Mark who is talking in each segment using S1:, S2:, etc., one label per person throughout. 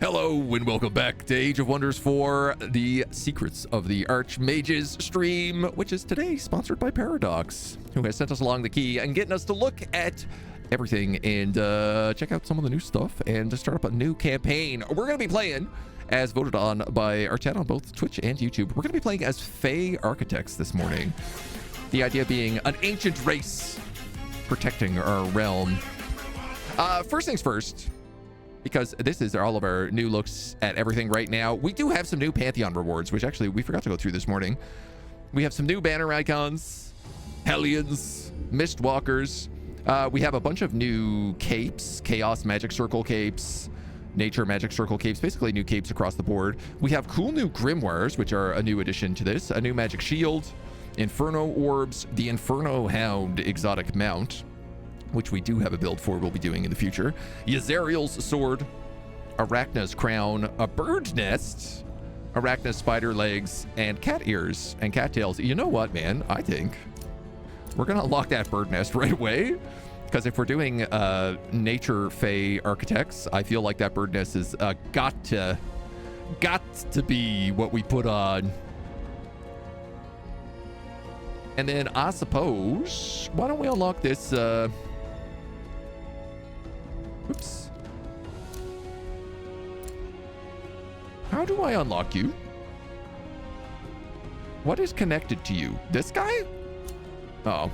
S1: Hello and welcome back to Age of Wonders for the Secrets of the Archmages stream, which is today sponsored by Paradox, who has sent us along the key and getting us to look at everything and check out some of the new stuff and to start up a new campaign. We're going to be playing, as voted on by our chat on both Twitch and YouTube, we're going to be playing as Fey Architects this morning. The idea being an ancient race protecting our realm. First things first, because this is all of our new looks at everything right now, we do have some new Pantheon rewards, which actually we forgot to go through this morning. We have some new banner icons, Hellions, Mistwalkers. We have a bunch of new capes, Chaos Magic Circle capes, Nature Magic Circle capes, basically new capes across the board. We have cool new Grimoires, which are a new addition to this, a new Magic Shield, Inferno Orbs, the Inferno Hound exotic mount, which we do have a build for, we'll be doing in the future, Yazariel's sword, Arachna's crown, a bird nest, Arachna's spider legs, and cat ears and cattails. You know what, man? I think we're gonna unlock that bird nest right away, because if we're doing nature Fey architects, I feel like that bird nest is got to be what we put on. And then I suppose, why don't we unlock this oops. How do I unlock you? What is connected to you? This guy? Oh.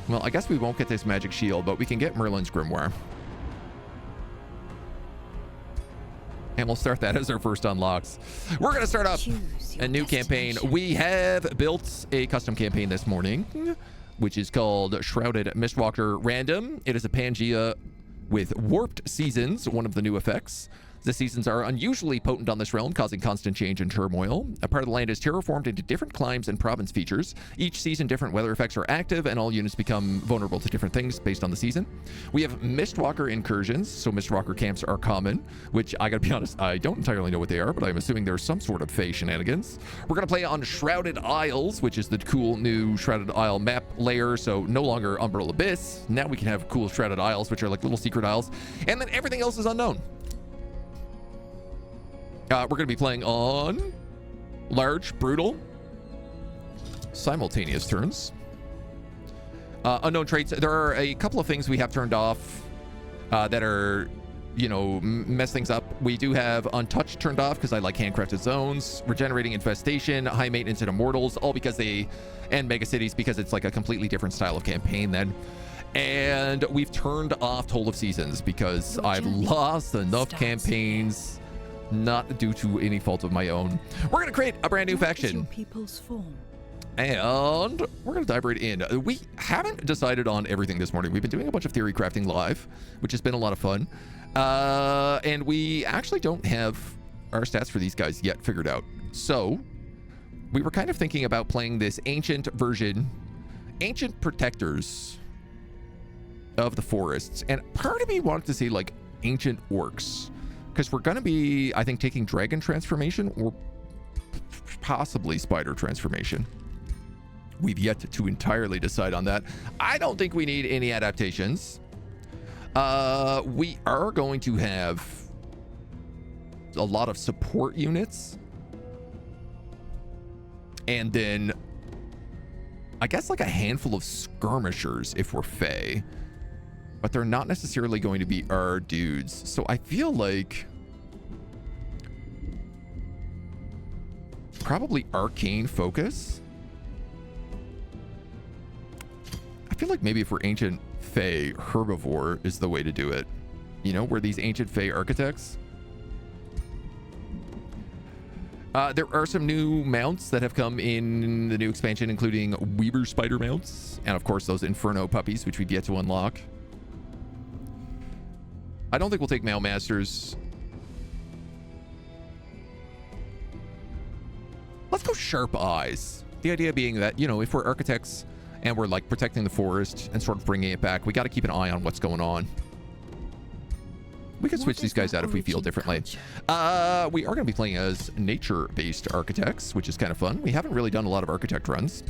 S1: Well, I guess we won't get this magic shield, but we can get Merlin's Grimoire. And we'll start that as our first unlocks. We're going to start up a new campaign. We have built a custom campaign this morning, which is called Shrouded Mistwalker Random. It is a Pangea with warped seasons, one of the new effects. The seasons are unusually potent on this realm, causing constant change and turmoil. A part of the land is terraformed into different climes and province features. Each season, different weather effects are active, and all units become vulnerable to different things based on the season. We have Mistwalker incursions, so Mistwalker camps are common, which I gotta be honest, I don't entirely know what they are, but I'm assuming there's some sort of Fey shenanigans. We're gonna play on Shrouded Isles, which is the cool new Shrouded Isle map layer, so no longer Umbral Abyss. Now we can have cool Shrouded Isles, which are like little secret isles, and then everything else is unknown. We're going to be playing on large, brutal, simultaneous turns. Unknown traits. There are a couple of things we have turned off that are, you know, mess things up. We do have Untouched turned off because I like handcrafted zones, Regenerating Infestation, High Maintenance and Immortals, all because they, and Mega Cities because it's like a completely different style of campaign then. And we've turned off Toll of Seasons because I've lost enough campaigns, not due to any fault of my own. We're going to create a brand new faction. And we're going to dive right in. We haven't decided on everything this morning. We've been doing a bunch of theory crafting live, which has been a lot of fun. And we actually don't have our stats for these guys yet figured out. So we were kind of thinking about playing this ancient version, ancient protectors of the forests. And part of me wanted to say like ancient orcs, because we're going to be, I think, taking dragon transformation or possibly spider transformation. We've yet to entirely decide on that. I don't think we need any adaptations. We are going to have a lot of support units. And then I guess like a handful of skirmishers if we're Fey. But they're not necessarily going to be our dudes. So I feel like probably arcane focus. I feel like maybe if we're ancient Fey, herbivore is the way to do it. You know, we're these ancient Fey architects. There are some new mounts that have come in the new expansion, including Weaver spider mounts. And of course, those Inferno puppies, which we've yet to unlock. I don't think we'll take Mailmasters. Let's go Sharp Eyes. The idea being that, you know, if we're architects and we're like protecting the forest and sort of bringing it back, we got to keep an eye on what's going on. We can switch these guys out if we feel differently. We are going to be playing as nature-based architects, which is kind of fun. We haven't really done a lot of architect runs.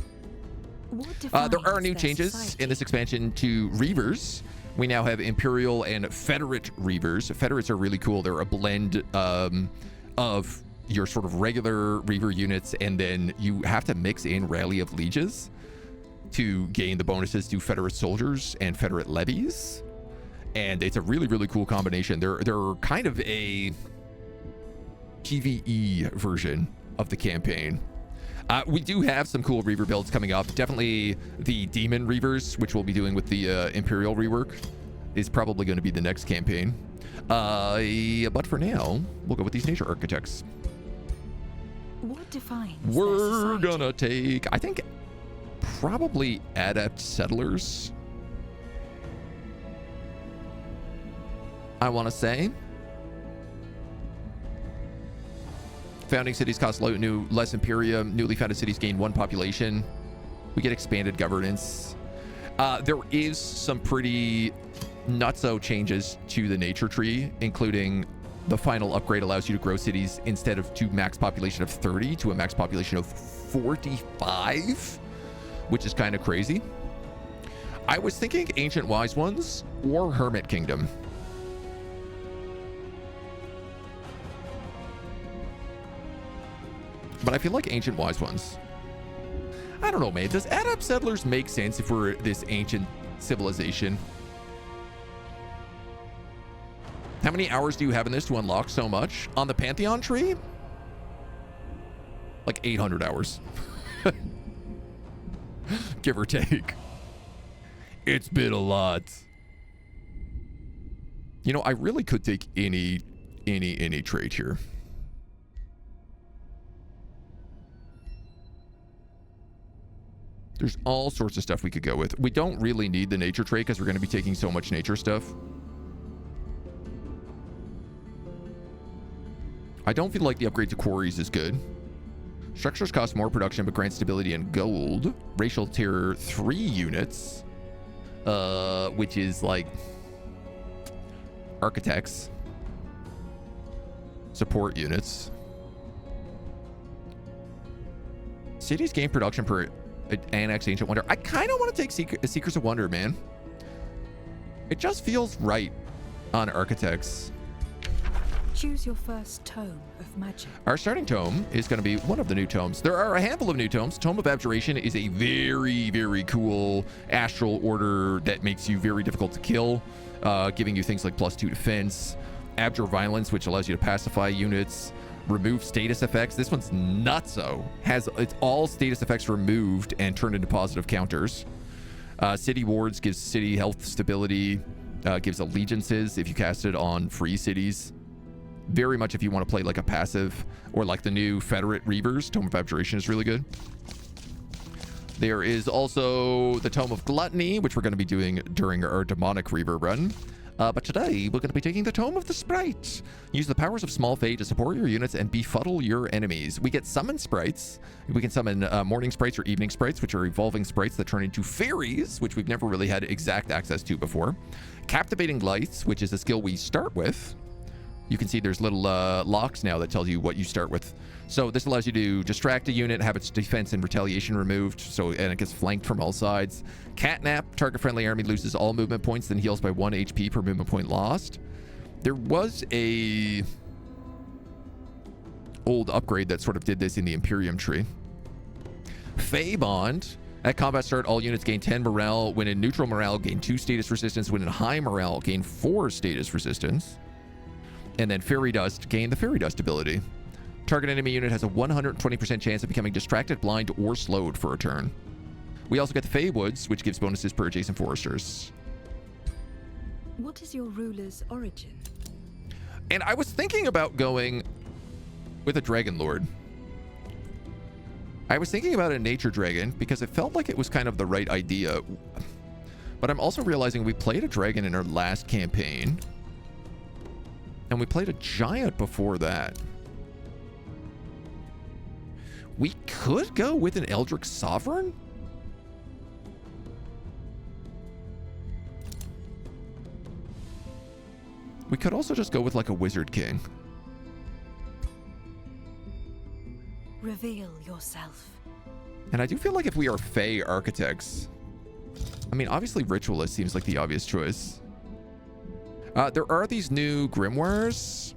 S1: There are new changes in this expansion to Reavers. We now have Imperial and Federate Reavers. Federates are really cool. They're a blend of your sort of regular Reaver units, and then you have to mix in Rally of Lieges to gain the bonuses to Federate soldiers and Federate levies. And it's a really, really cool combination. They're kind of a PvE version of the campaign. We do have some cool Reaver builds coming up. Definitely the Demon Reavers, which we'll be doing with the Imperial rework, is probably going to be the next campaign. But for now, we'll go with these Nature Architects.
S2: What defines
S1: We're gonna take, I think, probably Adept Settlers. I want to say. Founding cities cost less Imperium. Newly founded cities gain 1 population. We get expanded governance. There is some pretty nutso changes to the nature tree, including the final upgrade allows you to grow cities instead of to max population of 30 to a max population of 45, which is kind of crazy. I was thinking Ancient Wise Ones or Hermit Kingdom. But I feel like Ancient Wise Ones. I don't know, man. Does Adept Settlers make sense if we're this ancient civilization? How many hours do you have in this to unlock so much? On the Pantheon tree? Like 800 hours. Give or take. It's been a lot. You know, I really could take any trait here. There's all sorts of stuff we could go with. We don't really need the nature trait because we're going to be taking so much nature stuff. I don't feel like the upgrade to quarries is good. Structures cost more production but grant stability and gold. Racial tier 3 units, which is like architects, support units. Cities gain production per annex Ancient Wonder. I kind of want to take Seekers of Wonder, man. It just feels right on architects.
S2: Choose your first tome of magic.
S1: Our starting tome is going to be one of the new tomes. There are a handful of new tomes. Tome of Abjuration is a very, very cool astral order that makes you very difficult to kill, giving you things like +2 defense, Abjure Violence, which allows you to pacify units, remove status effects. This one's nutso. It's all status effects removed and turned into positive counters. City Wards gives city health stability, gives allegiances if you cast it on free cities. Very much if you want to play like a passive, or like the new Federate Reavers. Tome of Abjuration is really good. There is also the Tome of Gluttony, which we're going to be doing during our Demonic Reaver run. But today, we're going to be taking the Tome of the Sprite. Use the powers of Small Fate to support your units and befuddle your enemies. We get Summon Sprites. We can summon Morning Sprites or Evening Sprites, which are evolving sprites that turn into fairies, which we've never really had exact access to before. Captivating Lights, which is a skill we start with. You can see there's little locks now that tells you what you start with. So this allows you to distract a unit, have its defense and retaliation removed, and it gets flanked from all sides. Catnap, target friendly army loses all movement points, then heals by 1 HP per movement point lost. There was a old upgrade that sort of did this in the Imperium tree. Fey Bond. At combat start, all units gain 10 morale. When in neutral morale, gain 2 status resistance. When in high morale, gain 4 status resistance. And then Fairy Dust, gain the Fairy Dust ability. Target enemy unit has a 120% chance of becoming distracted, blind, or slowed for a turn. We also get the Fey Woods, which gives bonuses per adjacent foresters.
S2: What is your ruler's origin?
S1: And I was thinking about going with a Dragon Lord. I was thinking about a Nature Dragon because it felt like it was kind of the right idea. But I'm also realizing we played a dragon in our last campaign. And we played a giant before that. We could go with an Eldritch Sovereign? We could also just go with like a Wizard King.
S2: Reveal yourself.
S1: And I do feel like if we are Fey Architects, I mean, obviously Ritualist seems like the obvious choice. There are these new grimoires,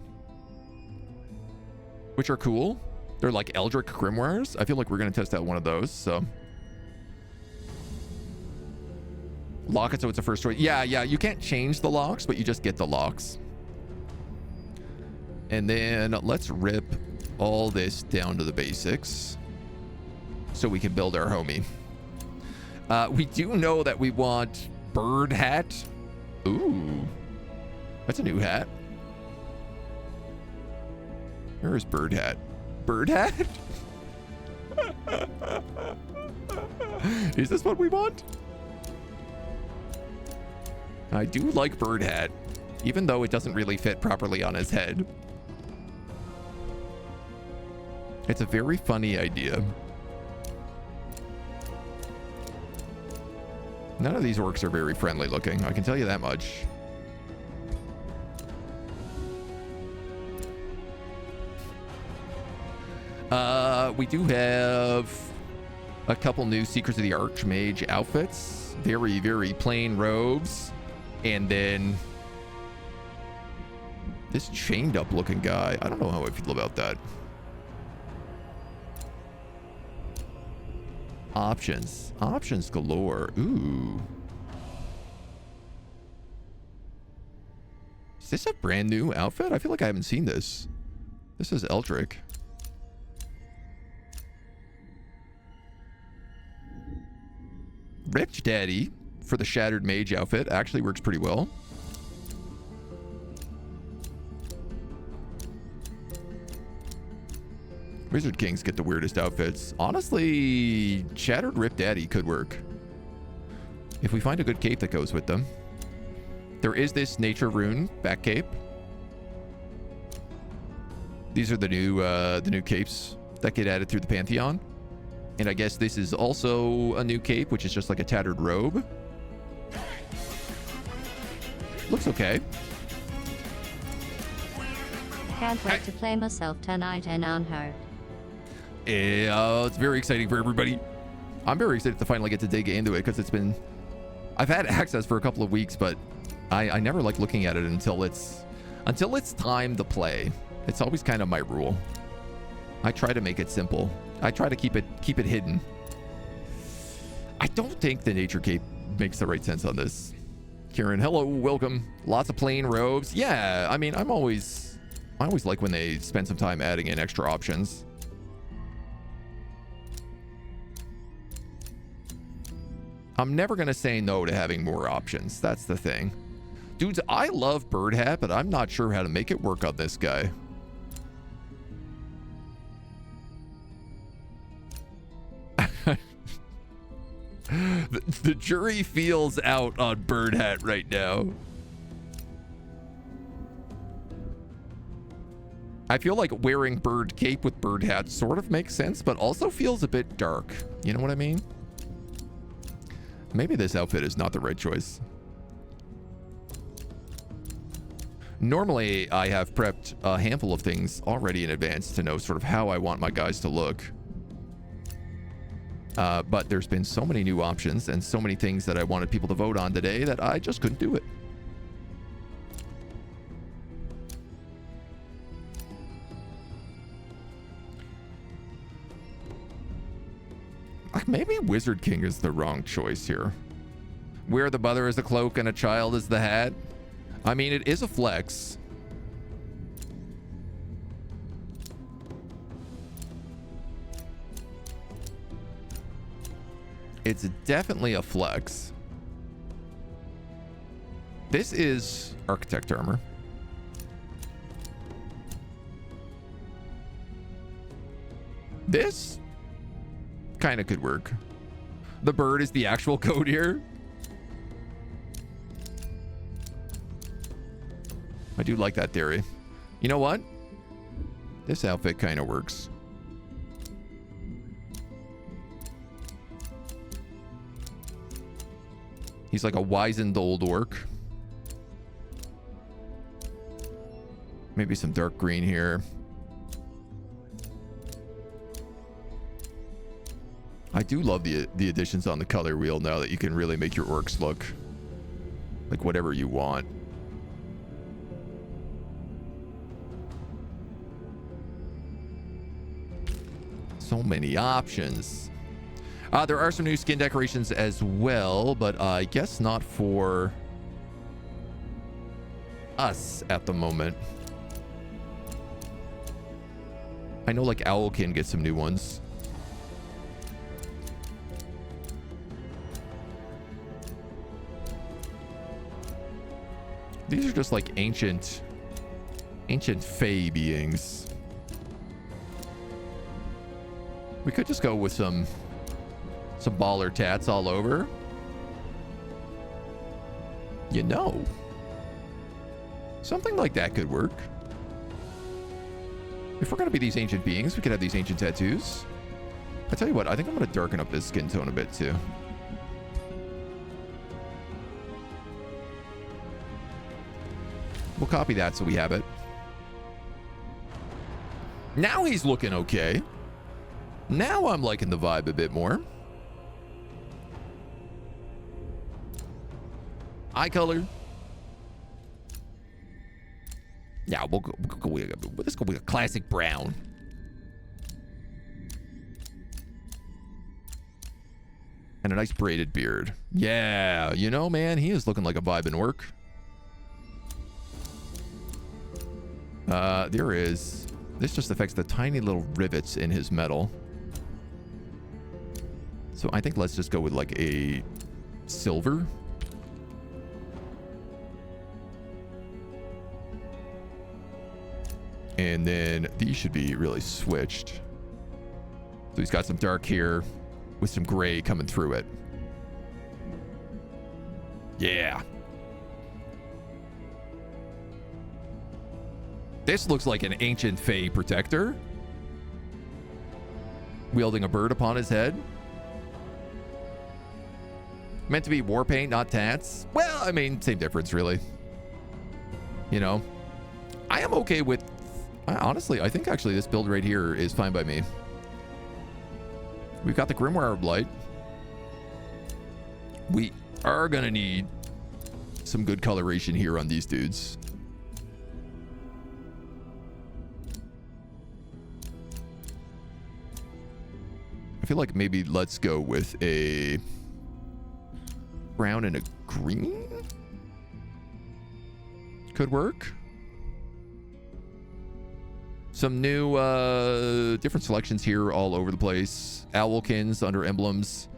S1: which are cool. They're like Eldritch grimoires. I feel like we're going to test out one of those, so. Lock it so it's a first choice. Yeah, you can't change the locks, but you just get the locks. And then let's rip all this down to the basics so we can build our homie. We do know that we want bird hat. Ooh, that's a new hat. Where is bird hat? Bird hat? Is this what we want? I do like bird hat, even though it doesn't really fit properly on his head. It's a very funny idea. None of these orcs are very friendly looking, I can tell you that much. We do have a couple new Secrets of the Archmage outfits. Very, very plain robes. And then this chained up looking guy. I don't know how I feel about that. Options. Options galore. Ooh. Is this a brand new outfit? I feel like I haven't seen this. This is Eldritch. Rich Daddy for the Shattered Mage outfit actually works pretty well. Wizard Kings get the weirdest outfits. Honestly, Shattered Rip Daddy could work if we find a good cape that goes with them. There is this Nature Rune back cape. These are the new capes that get added through the Pantheon. And I guess this is also a new cape, which is just like a tattered robe. Looks okay.
S3: Can't wait to play myself tonight and on her.
S1: Yeah, it's very exciting for everybody. I'm very excited to finally get to dig into it because I've had access for a couple of weeks, but I never like looking at it until it's time to play. It's always kind of my rule. I try to make it simple. I try to keep it hidden. I don't think the nature cape makes the right sense on this. Kieran, hello, welcome. Lots of plain robes. Yeah, I mean, I always like when they spend some time adding in extra options. I'm never going to say no to having more options. That's the thing. Dudes, I love bird hat, but I'm not sure how to make it work on this guy. The jury feels out on bird hat right now. I feel like wearing bird cape with bird hat sort of makes sense, but also feels a bit dark. You know what I mean? Maybe this outfit is not the right choice. Normally, I have prepped a handful of things already in advance to know sort of how I want my guys to look. But there's been so many new options and so many things that I wanted people to vote on today that I just couldn't do it. Maybe Wizard King is the wrong choice here. Where the mother is the cloak and a child is the hat. I mean, it is a flex. It's definitely a flex. This is architect armor. This kind of could work. The bird is the actual code here. I do like that theory. You know what? This outfit kind of works. He's like a wizened old orc. Maybe some dark green here. I do love the additions on the color wheel now that you can really make your orcs look like whatever you want. So many options. There are some new skin decorations as well, but I guess not for us at the moment. I know like Owlkin gets some new ones. These are just like ancient fae beings. We could just go with some baller tats all over. You know, something like that could work. If we're gonna be these ancient beings, we could have these ancient tattoos. I tell you what, I think I'm gonna darken up this skin tone a bit too. We'll copy that so we have it. Now he's looking okay. Now I'm liking the vibe a bit more. Eye color. Yeah, let's go with a classic brown. And a nice braided beard. Yeah, you know, man, he is looking like a vibe in work. There is... This just affects the tiny little rivets in his metal. So I think let's just go with like a silver. And then these should be really switched. So he's got some dark here with some gray coming through it. Yeah. This looks like an ancient fae protector. Wielding a bird upon his head. Meant to be war paint, not tats. Well, I mean, same difference, really. You know, I am okay with... Honestly, I think actually this build right here is fine by me. We've got the Grimoire of Blight. We are going to need some good coloration here on these dudes. I feel like maybe let's go with a brown and a green. Could work. Some new different selections here all over the place. Owlkins under emblems.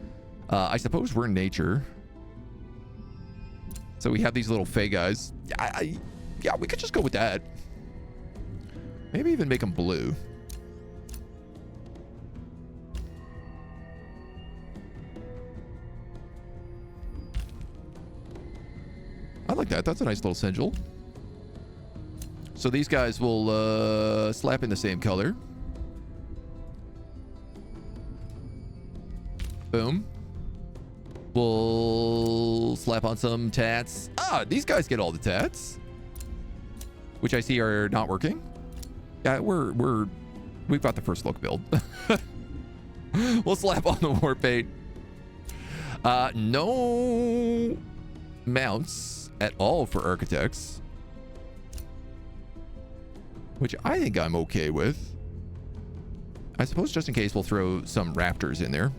S1: I suppose we're in nature. So we have these little fae guys. Yeah, we could just go with that. Maybe even make them blue. I like that. That's a nice little sigil. So these guys will slap in the same color. Boom. We'll slap on some tats. Ah, these guys get all the tats, which I see are not working. Yeah, we've got the first look build. We'll slap on the war paint. No mounts at all for architects, which I think I'm okay with. I suppose just in case we'll throw some raptors in there.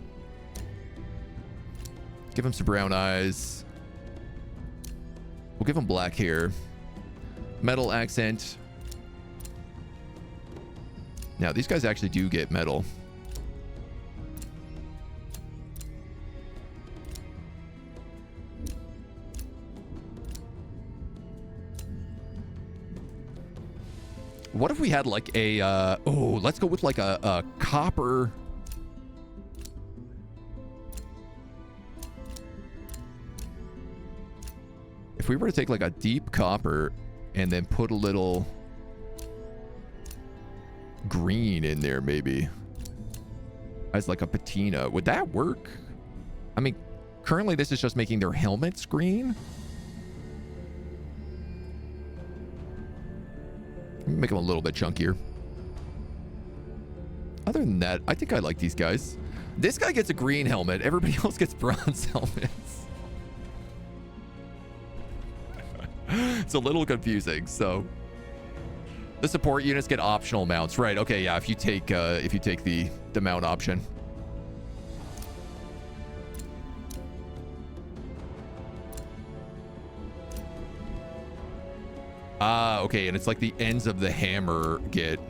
S1: Give him some brown eyes. We'll give him black hair. Metal accent. Now, these guys actually do get metal. What if we had like a, let's go with like a copper. If we were to take like a deep copper and then put a little green in there, maybe as like a patina, would that work? I mean, currently this is just making their helmets green. Make them a little bit chunkier. Other than that, I think I like these guys. This guy gets a green helmet. Everybody else gets bronze helmets. It's a little confusing, so The support units get optional mounts. Right, okay, yeah, if you take the mount option. Ah, okay, and it's like the ends of the hammer get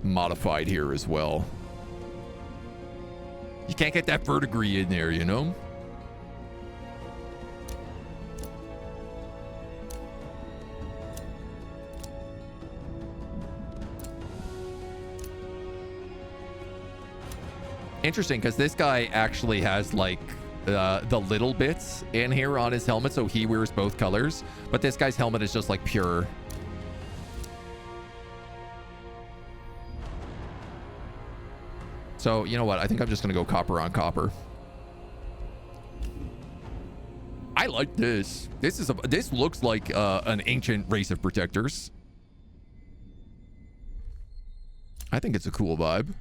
S1: modified here as well. You can't get that verdigris in there, you know? Interesting, because this guy actually has like the little bits in here on his helmet, so he wears both colors, but this guy's helmet is just like pure. So you know what, I think I'm just gonna go copper on copper. I like this. This looks like an ancient race of protectors. I think it's a cool vibe.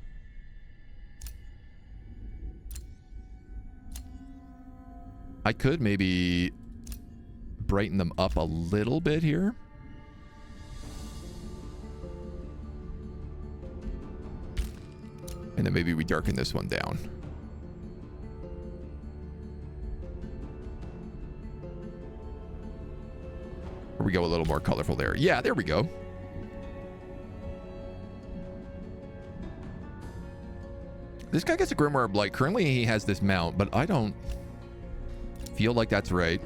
S1: I could maybe brighten them up a little bit here. And then maybe we darken this one down. Or we go a little more colorful there. Yeah, there we go. This guy gets a Grimoire of Blight. Currently he has this mount, but I don't feel like that's right.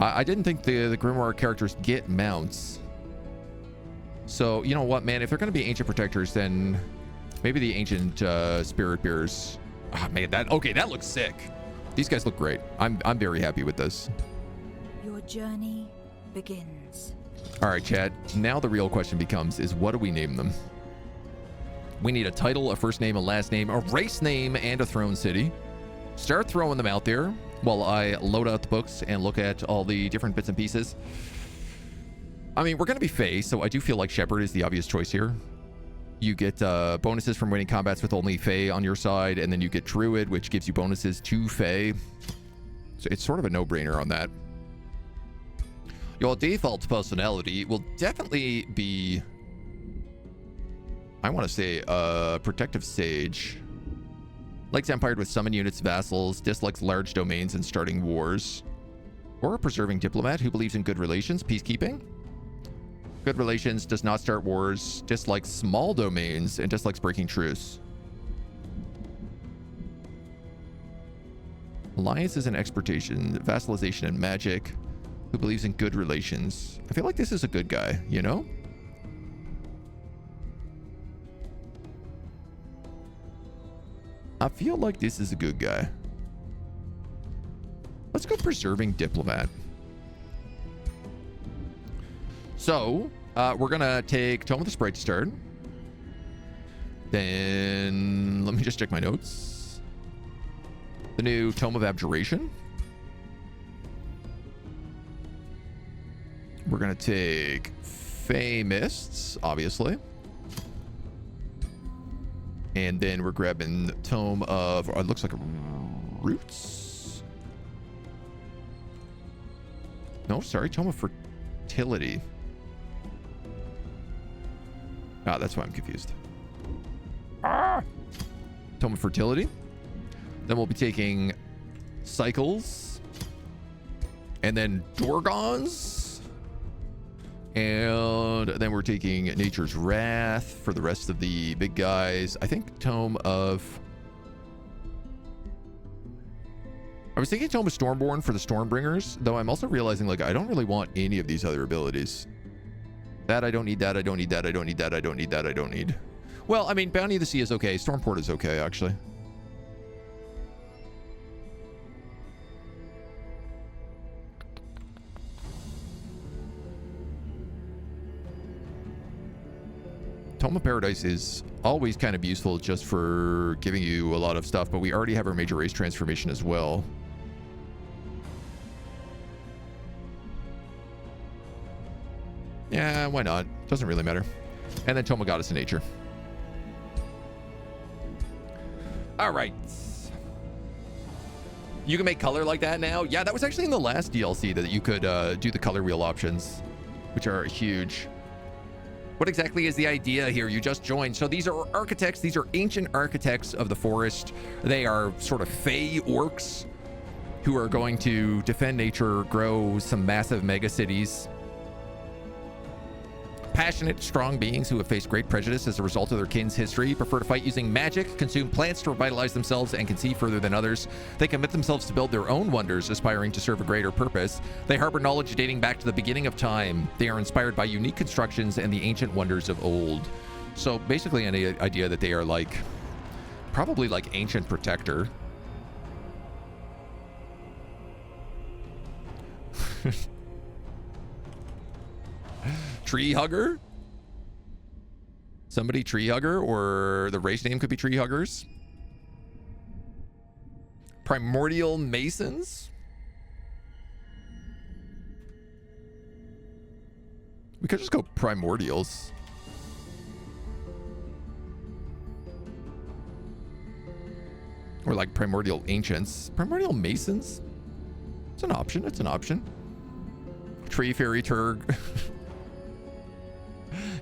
S1: I didn't think the Grimoire characters get mounts. So, you know what, man? If they're going to be ancient protectors, then maybe the ancient spirit bearers. Ah, man, that looks sick. These guys look great. I'm very happy with this.
S2: Your journey begins.
S1: All right, chat. Now the real question becomes is what do we name them? We need a title, a first name, a last name, a race name, and a throne city. Start throwing them out there while I load out the books and look at all the different bits and pieces. I mean, we're going to be Fae, so I do feel like Shepherd is the obvious choice here. You get bonuses from winning combats with only Fae on your side, and then you get Druid, which gives you bonuses to Fae. So it's sort of a no-brainer on that. Your default personality will definitely be, I want to say, Protective Sage. Likes Empire with summon units, vassals, dislikes large domains and starting wars. Or a Preserving Diplomat who believes in good relations, peacekeeping. Good relations, does not start wars, dislikes small domains, and dislikes breaking truce. Alliances and exportation, vassalization and magic, who believes in good relations. I feel like this is a good guy, you know? I feel like this is a good guy. Let's go Preserving Diplomat. So, we're gonna take Tome of the Sprite to start. Then, let me just check my notes. The new Tome of Abjuration. We're gonna take Fey Mists, obviously. And then we're grabbing Tome of, it looks like Roots. No, sorry, Tome of Fertility. Ah, that's why I'm confused. Ah! Tome of Fertility. Then we'll be taking Cycles. And then Dorgons. And then we're taking Nature's Wrath for the rest of the big guys. I think Tome of... I was thinking Tome of Stormborn for the Stormbringers, though I'm also realizing, like, I don't really want any of these other abilities. That, I don't need that, I don't need that, I don't need that, I don't need that, I don't need. Well, I mean, Bounty of the Sea is okay. Stormport is okay, actually. Tome of Paradise is always kind of useful just for giving you a lot of stuff, but we already have our major race transformation as well. Yeah, why not? Doesn't really matter. And then Tome of Goddess of Nature. All right. You can make color like that now? Yeah, that was actually in the last DLC that you could do the color wheel options, which are huge. What exactly is the idea here? You just joined. So these are architects. These are ancient architects of the forest. They are sort of fey orcs who are going to defend nature, grow some massive mega cities. Passionate, strong beings who have faced great prejudice as a result of their kin's history, prefer to fight using magic, consume plants to revitalize themselves, and can see further than others. They commit themselves to build their own wonders, aspiring to serve a greater purpose. They harbor knowledge dating back to the beginning of time. They are inspired by unique constructions and the ancient wonders of old. So basically an idea that they are like, probably like ancient protector. Tree hugger? Somebody tree hugger, or the race name could be tree huggers. Primordial masons? We could just go primordials. Or like primordial ancients. Primordial masons? It's an option. It's an option. Tree fairy Turg.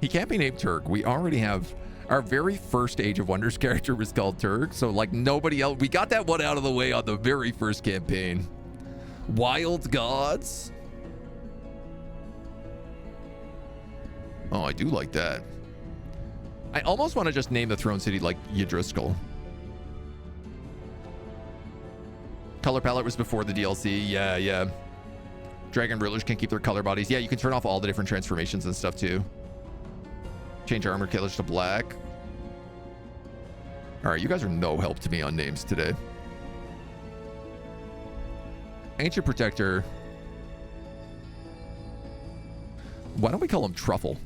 S1: He can't be named Turg. We already have our very first Age of Wonders character was called Turg. So like nobody else. We got that one out of the way on the very first campaign. Wild gods. Oh, I do like that. I almost want to just name the throne city like Yggdrasil. Color palette was before the DLC. Yeah, yeah. Dragon rulers can keep their color bodies. Yeah, you can turn off all the different transformations and stuff too. Change armor killers to black. All right, you guys are no help to me on names today. Ancient Protector. Why don't we call him Truffle?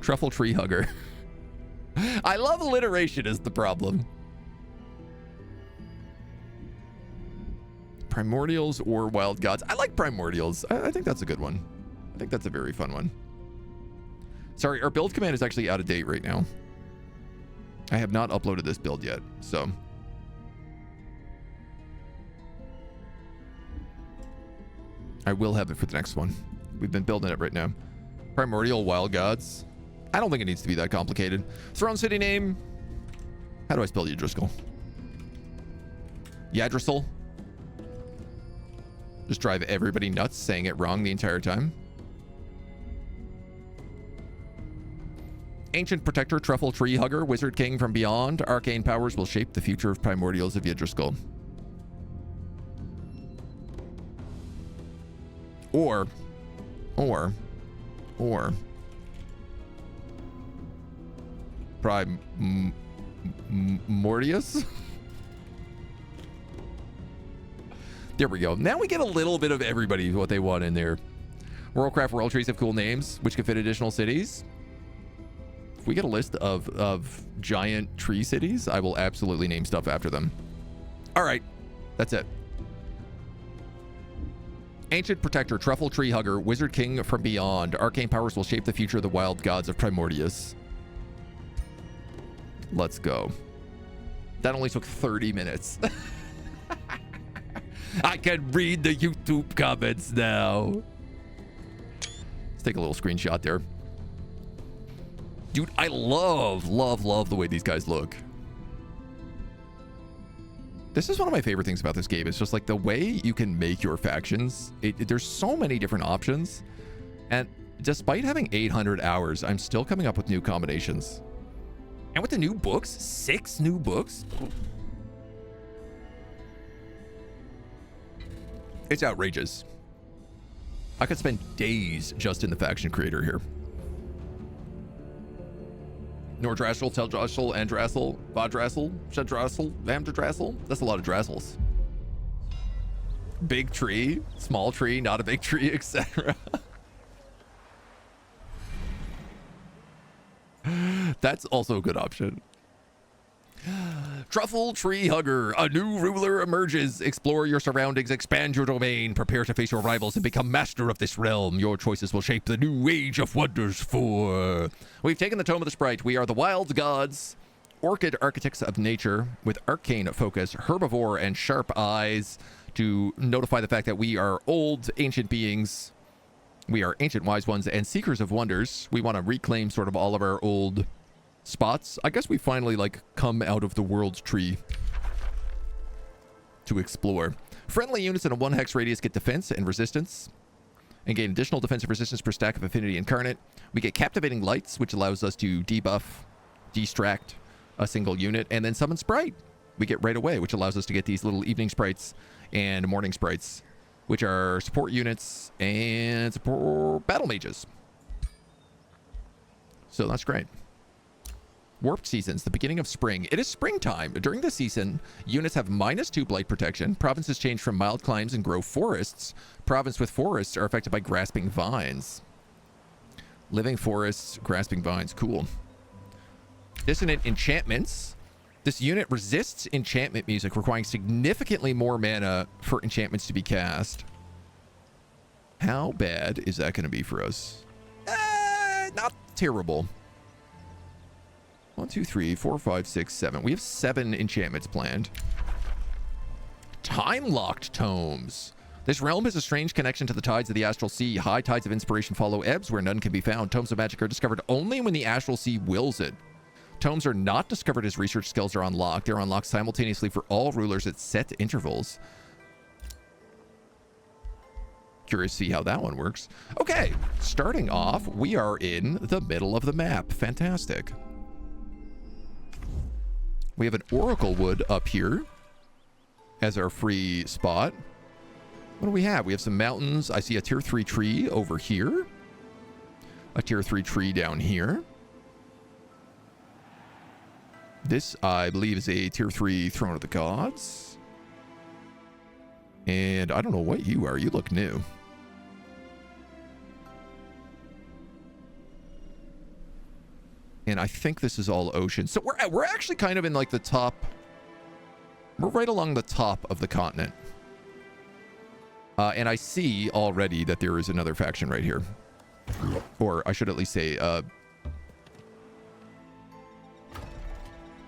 S1: Truffle Tree Hugger. I love alliteration is the problem. Primordials or Wild Gods. I like Primordials. I think that's a good one. I think that's a very fun one. Sorry, our build command is actually out of date right now. I have not uploaded this build yet, so. I will have it for the next one. We've been building it right now. Primordial Wild Gods. I don't think it needs to be that complicated. Throne City name. How do I spell Yggdrasil? Yggdrasil. Just drive everybody nuts saying it wrong the entire time. Ancient Protector, Truffle Tree Hugger, Wizard King from Beyond. Arcane powers will shape the future of Primordials of Yggdrasil. Or Primordius? There we go. Now we get a little bit of everybody what they want in there. Worldcraft World Trees have cool names, which can fit additional cities. If we get a list of giant tree cities, I will absolutely name stuff after them. All right. That's it. Ancient Protector, Truffle Tree Hugger, Wizard King from Beyond. Arcane powers will shape the future of the wild gods of Primordius. Let's go. That only took 30 minutes. I can read the YouTube comments now. Let's take a little screenshot there. Dude, I love the way these guys look. This is one of my favorite things about this game. It's just like the way you can make your factions. There's so many different options. And despite having 800 hours, I'm still coming up with new combinations. And with the new books, 6 new books. It's outrageous. I could spend days just in the faction creator here. Nordrassil, Teldrassil, Andrassil, Vadrassil, Shadrassil, Vamdrassil. That's a lot of Drassils. Big tree, small tree, not a big tree, etc. That's also a good option. Truffle Tree Hugger, a new ruler emerges. Explore your surroundings, expand your domain, prepare to face your rivals and become master of this realm. Your choices will shape the new Age of Wonders 4. We've taken the Tome of the Sprite. We are the Wild Gods, Orchid Architects of Nature, with arcane focus, herbivore, and sharp eyes to notify the fact that we are old, ancient beings We are Ancient Wise Ones and Seekers of Wonders. We want to reclaim sort of all of our old spots. I guess we finally, like, come out of the world tree to explore. Friendly units in a 1 hex radius get defense and resistance and gain additional defensive resistance per stack of Affinity Incarnate. We get Captivating Lights, which allows us to debuff, distract a single unit, and then Summon Sprite we get right away, which allows us to get these little evening sprites and morning sprites, which are support units and support battle mages. So that's great. Warped Seasons, the beginning of spring. It is springtime. During this season, units have -2 blight protection. Provinces change from mild climes and grow forests. Province with forests are affected by grasping vines. Living forests, grasping vines. Cool. Dissonant enchantments. This unit resists enchantment music, requiring significantly more mana for enchantments to be cast. How bad is that going to be for us? Not terrible. 1, 2, 3, 4, 5, 6, 7. We have 7 enchantments planned. Time-locked tomes. This realm has a strange connection to the tides of the astral sea. High tides of inspiration follow ebbs where none can be found. Tomes of magic are discovered only when the astral sea wills it. Tomes are not discovered as research skills are unlocked. They're unlocked simultaneously for all rulers at set intervals. Curious to see how that one works. Okay, starting off, we are in the middle of the map. Fantastic. We have an Oracle Wood up here as our free spot. What do we have? We have some mountains. I see a tier 3 tree over here. A tier 3 tree down here. This, I believe, is a tier 3 Throne of the Gods. And I don't know what you are. You look new. And I think this is all ocean. So we're actually kind of in like the top. We're right along the top of the continent. And I see already that there is another faction right here. Or I should at least say a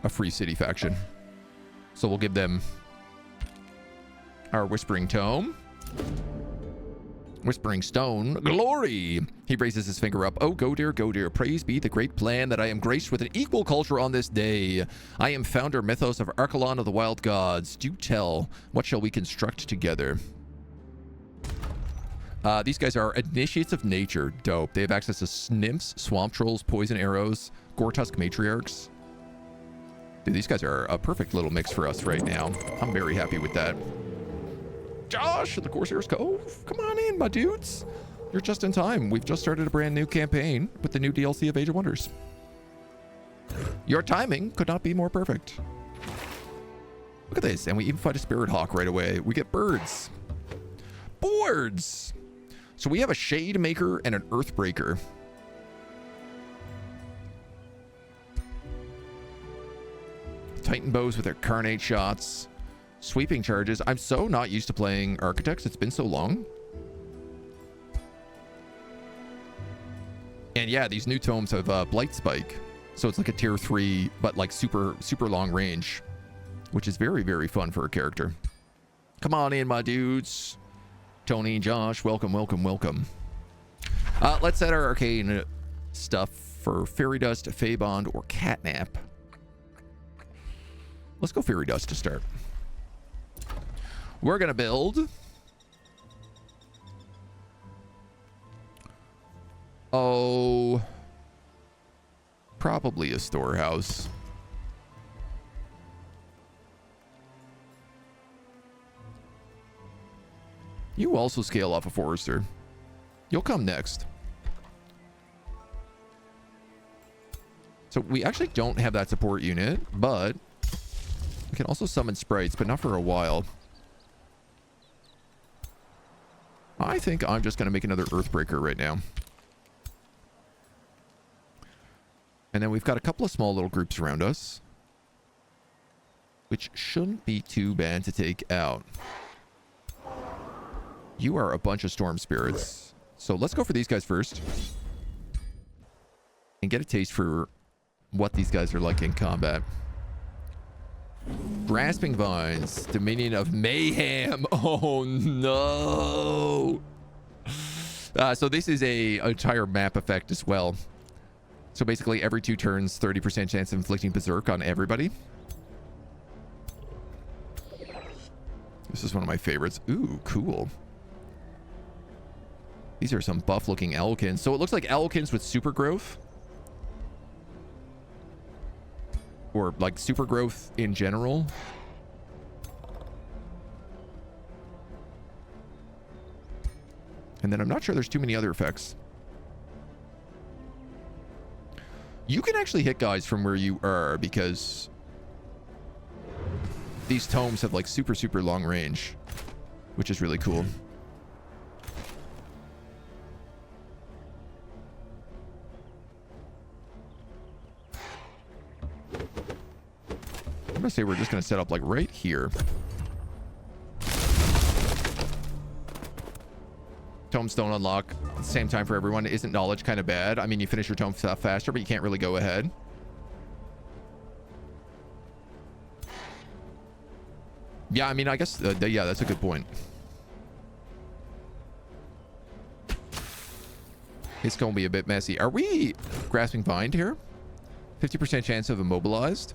S1: free city faction. So we'll give them our Whispering Tome. Whispering Stone. Glory! He raises his finger up. Oh, go dear, praise be the great plan that I am graced with an equal culture on this day. I am founder mythos of Archelon of the Wild Gods. Do tell, what shall we construct together? These guys are Initiates of Nature. Dope. They have access to nymphs, swamp trolls, poison arrows, Gortusk matriarchs. Dude, these guys are a perfect little mix for us right now. I'm very happy with that. Josh at the Corsair's Cove. Come on in, my dudes. You're just in time. We've just started a brand new campaign with the new DLC of Age of Wonders. Your timing could not be more perfect. Look at this. And we even fight a Spirit Hawk right away. We get birds. Boards. So we have a Shade Maker and an Earthbreaker. Titan bows with their carnate shots. Sweeping charges. I'm so not used to playing architects. It's been so long. And yeah, these new tomes have Blight Spike. So it's like a tier 3, but like super long range, which is very, very fun for a character. Come on in, my dudes. Tony and Josh, welcome. Let's set our arcane stuff for Fairy Dust, Feybond, or Catnap. Let's go Fairy Dust to start. We're going to build. Oh. Probably a storehouse. You also scale off a forester. You'll come next. So we actually don't have that support unit, but we can also summon sprites, but not for a while. I think I'm just going to make another Earthbreaker right now. And then we've got a couple of small little groups around us, which shouldn't be too bad to take out. You are a bunch of storm spirits. So let's go for these guys first. And get a taste for what these guys are like in combat. Grasping Vines, Dominion of Mayhem. Oh no. So this is a entire map effect as well. So basically every 2 turns, 30% chance of inflicting berserk on everybody. This is one of my favorites. Ooh, cool. These are some buff looking Owlkins. So it looks like Owlkins with super growth. Or like super growth in general. And then I'm not sure there's too many other effects. You can actually hit guys from where you are because these tomes have like super, super long range, which is really cool. I'm gonna say we're just gonna set up like right here. Tomes don't unlock at the same time for everyone. Isn't knowledge kind of bad? I mean, you finish your tome stuff faster, but you can't really go ahead. Yeah, I mean, I guess, yeah, that's a good point. It's going to be a bit messy. Are we grasping bind here? 50% chance of immobilized.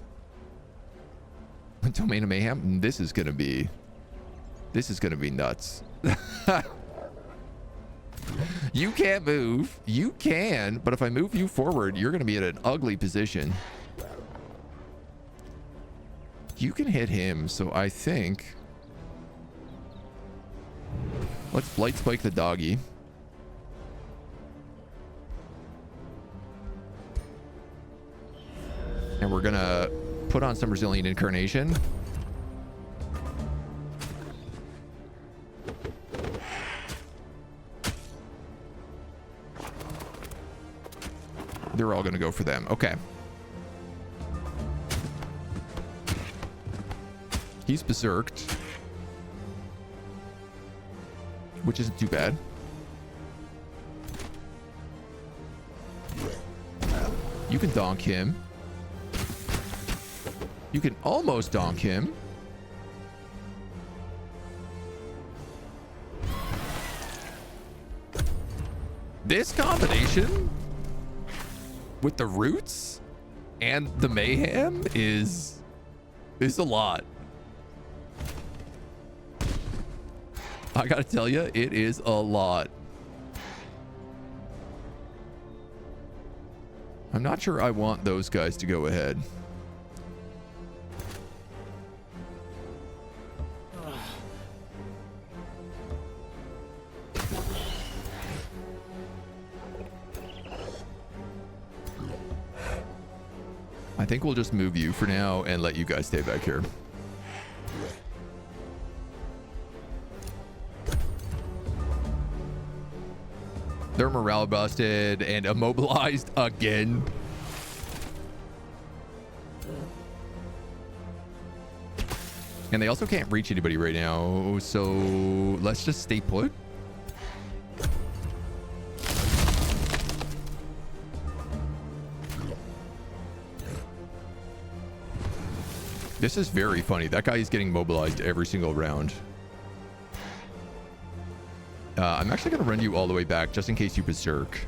S1: Domain of Mayhem. This is going to be nuts. You can't move. You can, but if I move you forward, you're going to be in an ugly position. You can hit him, so I think let's Blight Spike the doggy. And we're gonna put on some Resilient Incarnation. They're all gonna go for them. Okay. He's berserked, which isn't too bad. You can donk him. You can almost donk him. This combination with the roots and the mayhem is a lot. I gotta tell you, it is a lot. I'm not sure I want those guys to go ahead. I think we'll just move you for now and let you guys stay back here. They're morale busted and immobilized again. And they also can't reach anybody right now, so let's just stay put. This is very funny. That guy is getting mobilized every single round. I'm actually going to run you all the way back just in case you berserk.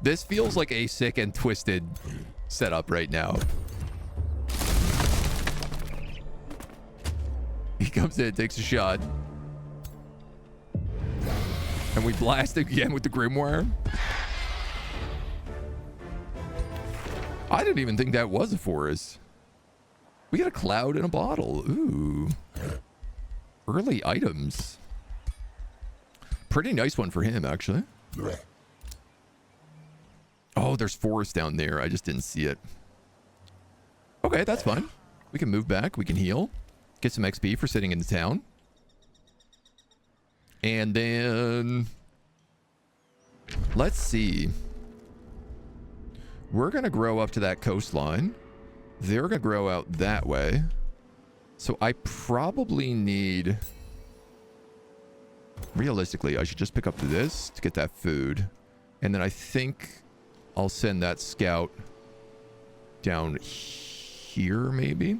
S1: This feels like a sick and twisted setup right now. He comes in, takes a shot. And we blast again with the Grimoire. I didn't even think that was a forest. We got a cloud in a bottle. Ooh. Early items. Pretty nice one for him, actually. Oh, there's forest down there. I just didn't see it. Okay, that's fine. We can move back. We can heal. Get some XP for sitting in the town. And then let's see. We're going to grow up to that coastline. They're going to grow out that way. So I probably need... Realistically, I should just pick up this to get that food. And then I think I'll send that scout down here, maybe?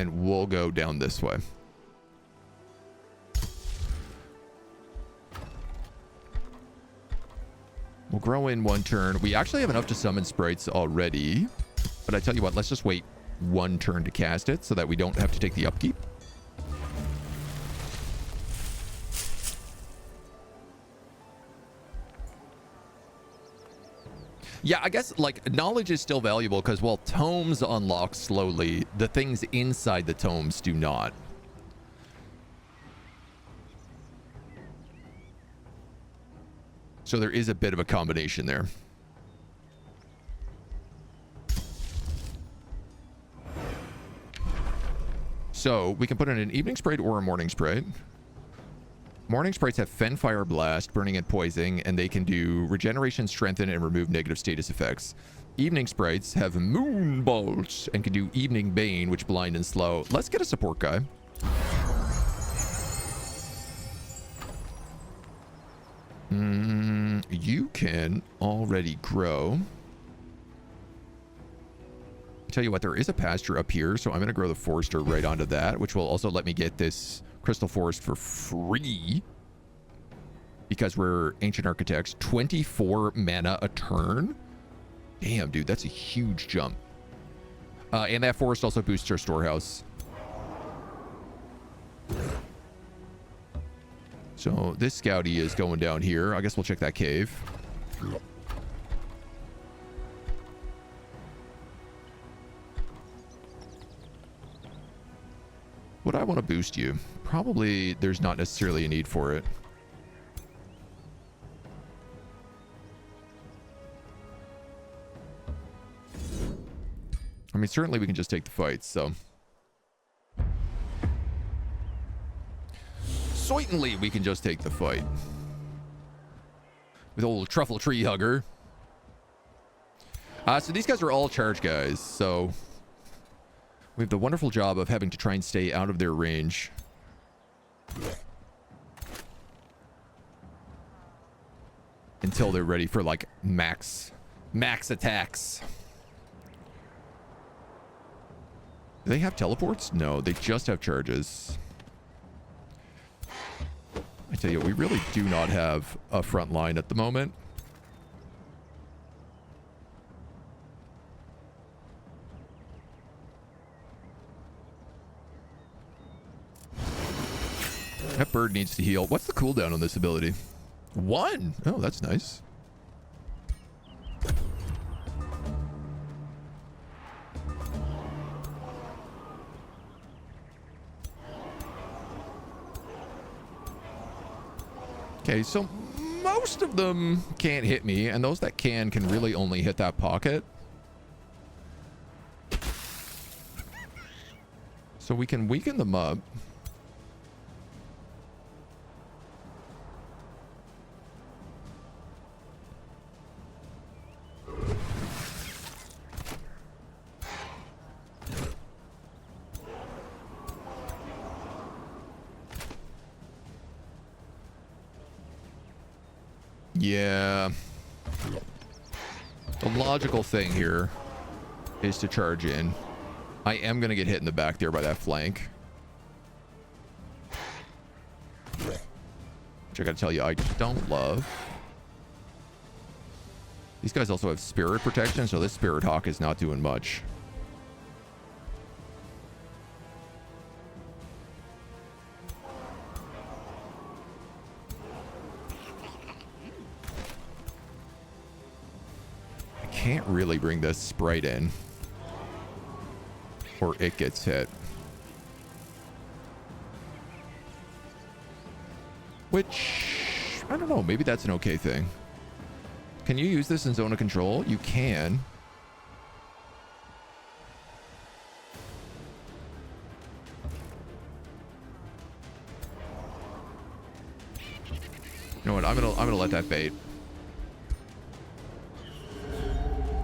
S1: and we'll go down this way. We'll grow in 1 turn. We actually have enough to summon sprites already. But I tell you what, let's just wait 1 turn to cast it so that we don't have to take the upkeep. Yeah, I guess, like, knowledge is still valuable because while tomes unlock slowly, the things inside the tomes do not. So there is a bit of a combination there. So we can put in an evening sprite or a morning sprite. Morning sprites have Fen Fire Blast, Burning and Poisoning, and they can do Regeneration, Strengthen, and remove negative status effects. Evening sprites have Moon Bolts and can do Evening Bane, which blind and slow. Let's get a support guy. You can already grow. Tell you what, there is a pasture up here, so I'm going to grow the Forester right onto that, which will also let me get this Crystal Forest for free because we're Ancient Architects. 24 mana a turn. Damn, dude, that's a huge jump. And that forest also boosts our storehouse. So this Scouty is going down here. I guess we'll check that cave. Would I want to boost you? Probably there's not necessarily a need for it. I mean, certainly we can just take the fights, so. Certainly we can just take the fight. With old Truffle Tree Hugger. So these guys are all charge guys, so we have the wonderful job of having to try and stay out of their range. Until they're ready for, like, max attacks. Do they have teleports? No, they just have charges. I tell you, we really do not have a front line at the moment. That bird needs to heal. What's the cooldown on this ability? 1. Oh, that's nice. Okay, so most of them can't hit me, and those that can really only hit that pocket. So we can weaken them up. Yeah. The logical thing here is to charge in. I am going to get hit in the back there by that flank. Which I got to tell you, I don't love. These guys also have spirit protection, so this Spirit Hawk is not doing much. Can't really bring this sprite in or it gets hit, which I don't know, maybe that's an okay thing. Can you use this in zone of control? You can. You know what, I'm gonna let that bait.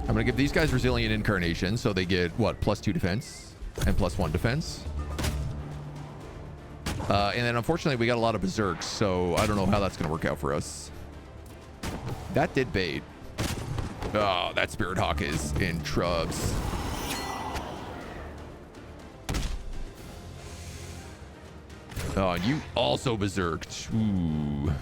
S1: I'm going to give these guys Resilient Incarnation, so they get, what, +2 defense and +1 defense. And then, unfortunately, we got a lot of Berserks, so I don't know how that's going to work out for us. That did bait. Oh, that Spirit Hawk is in trubs. Oh, and you also berserked. Ooh.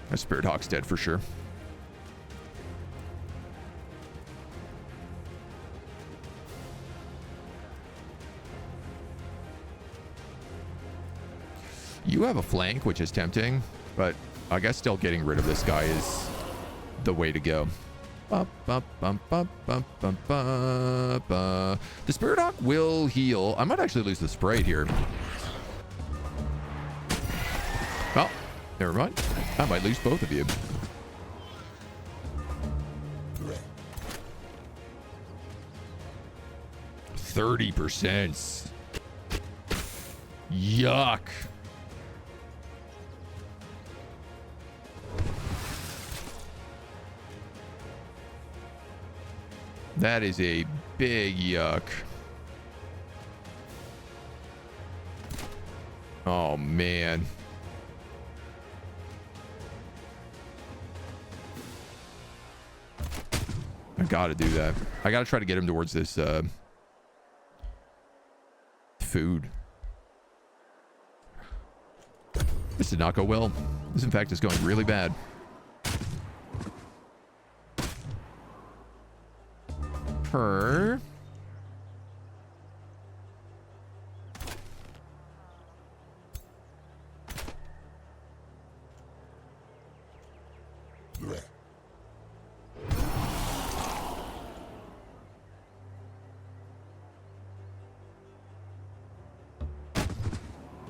S1: My Spirit Hawk's dead for sure. You have a flank, which is tempting, but I guess still getting rid of this guy is the way to go. The Spirit Hawk will heal. I might actually lose the Sprite here. Oh, never mind. I might lose both of you. %. Yuck. That is a big yuck. Oh, man. I gotta do that. I gotta try to get him towards this food. This did not go well. This, in fact, is going really bad. Her.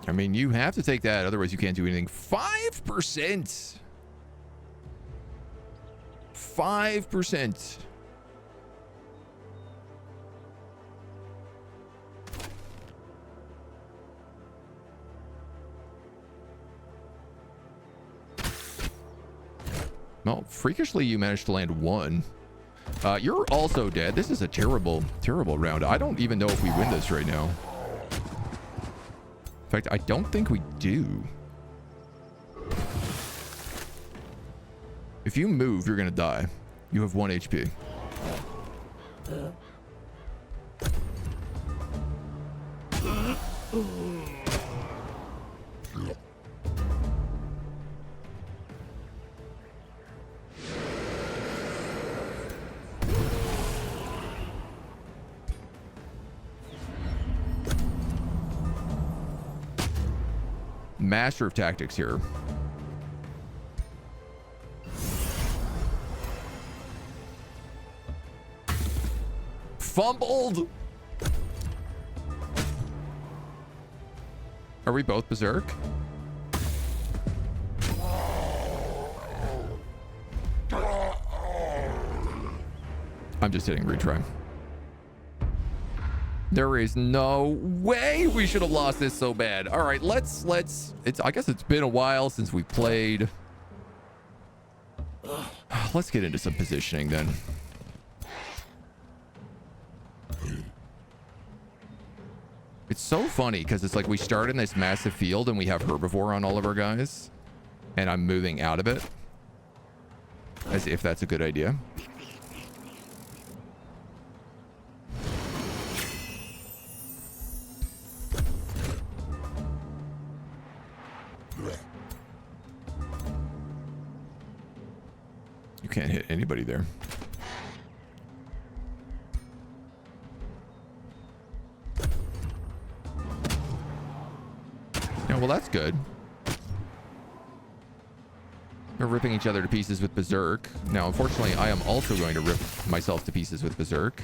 S1: I mean, you have to take that, otherwise you can't do anything. 5%. 5%. Well, freakishly, you managed to land 1. You're also dead. This is a terrible, terrible round. I don't even know if we win this right now. In fact, I don't think we do. If you move, you're going to die. You have 1 HP. Master of tactics here. Fumbled. Are we both berserk? I'm just hitting retry. There is no way we should have lost this so bad. All right, let's I guess it's been a while since we played. Let's get into some positioning then. It's so funny because it's like we start in this massive field and we have herbivore on all of our guys, and I'm moving out of it as if that's a good idea. You can't hit anybody there. Yeah, well, that's good. They're ripping each other to pieces with Berserk. Now, unfortunately, I am also going to rip myself to pieces with Berserk.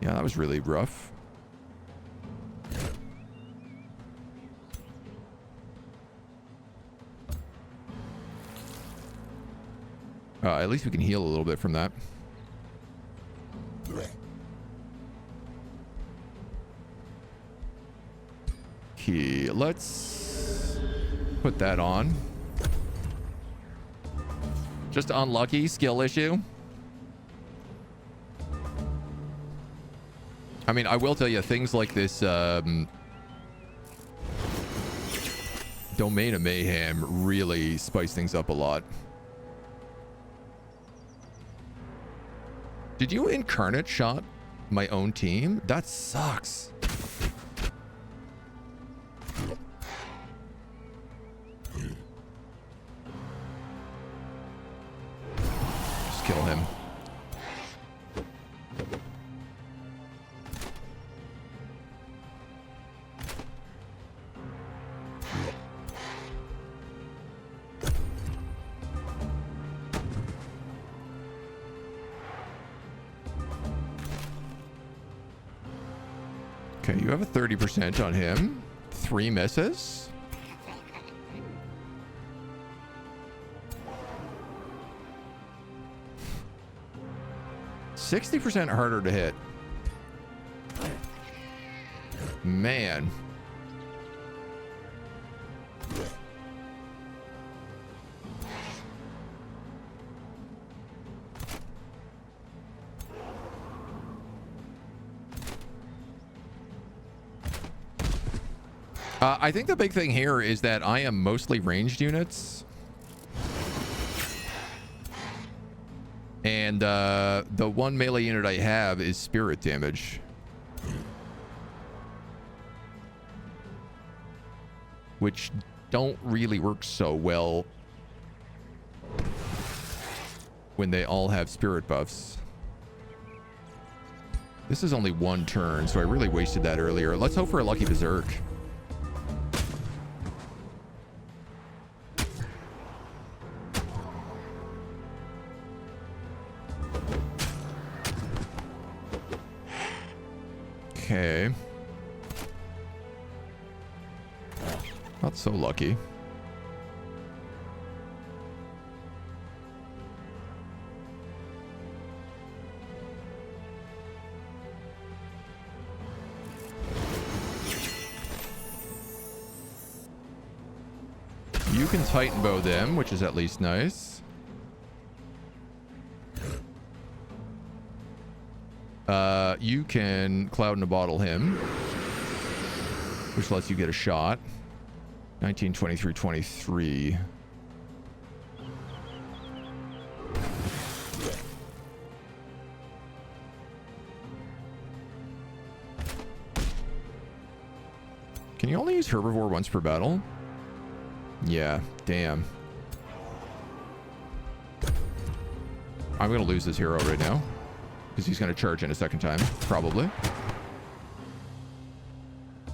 S1: Yeah, that was really rough. At least we can heal a little bit from that. Okay, let's put that on. Just unlucky skill issue. I mean, I will tell you things like this. Domain of Mayhem really spiced things up a lot. Did you incarnate shot my own team? That sucks. Just kill him. Okay, you have a 30% on him. 3 misses. %60 harder to hit. Man. I think the big thing here is that I am mostly ranged units. And the one melee unit I have is spirit damage. Which don't really work so well when they all have spirit buffs. This is only 1 turn, so I really wasted that earlier. Let's hope for a lucky berserk. Okay. Not so lucky. You can Titan bow them, which is at least nice. You can Cloud in a Bottle him, which lets you get a shot. 19, 23, 23. Can you only use Herbivore once per battle? Yeah, damn. I'm going to lose this hero right now. Because he's going to charge in a second time, probably.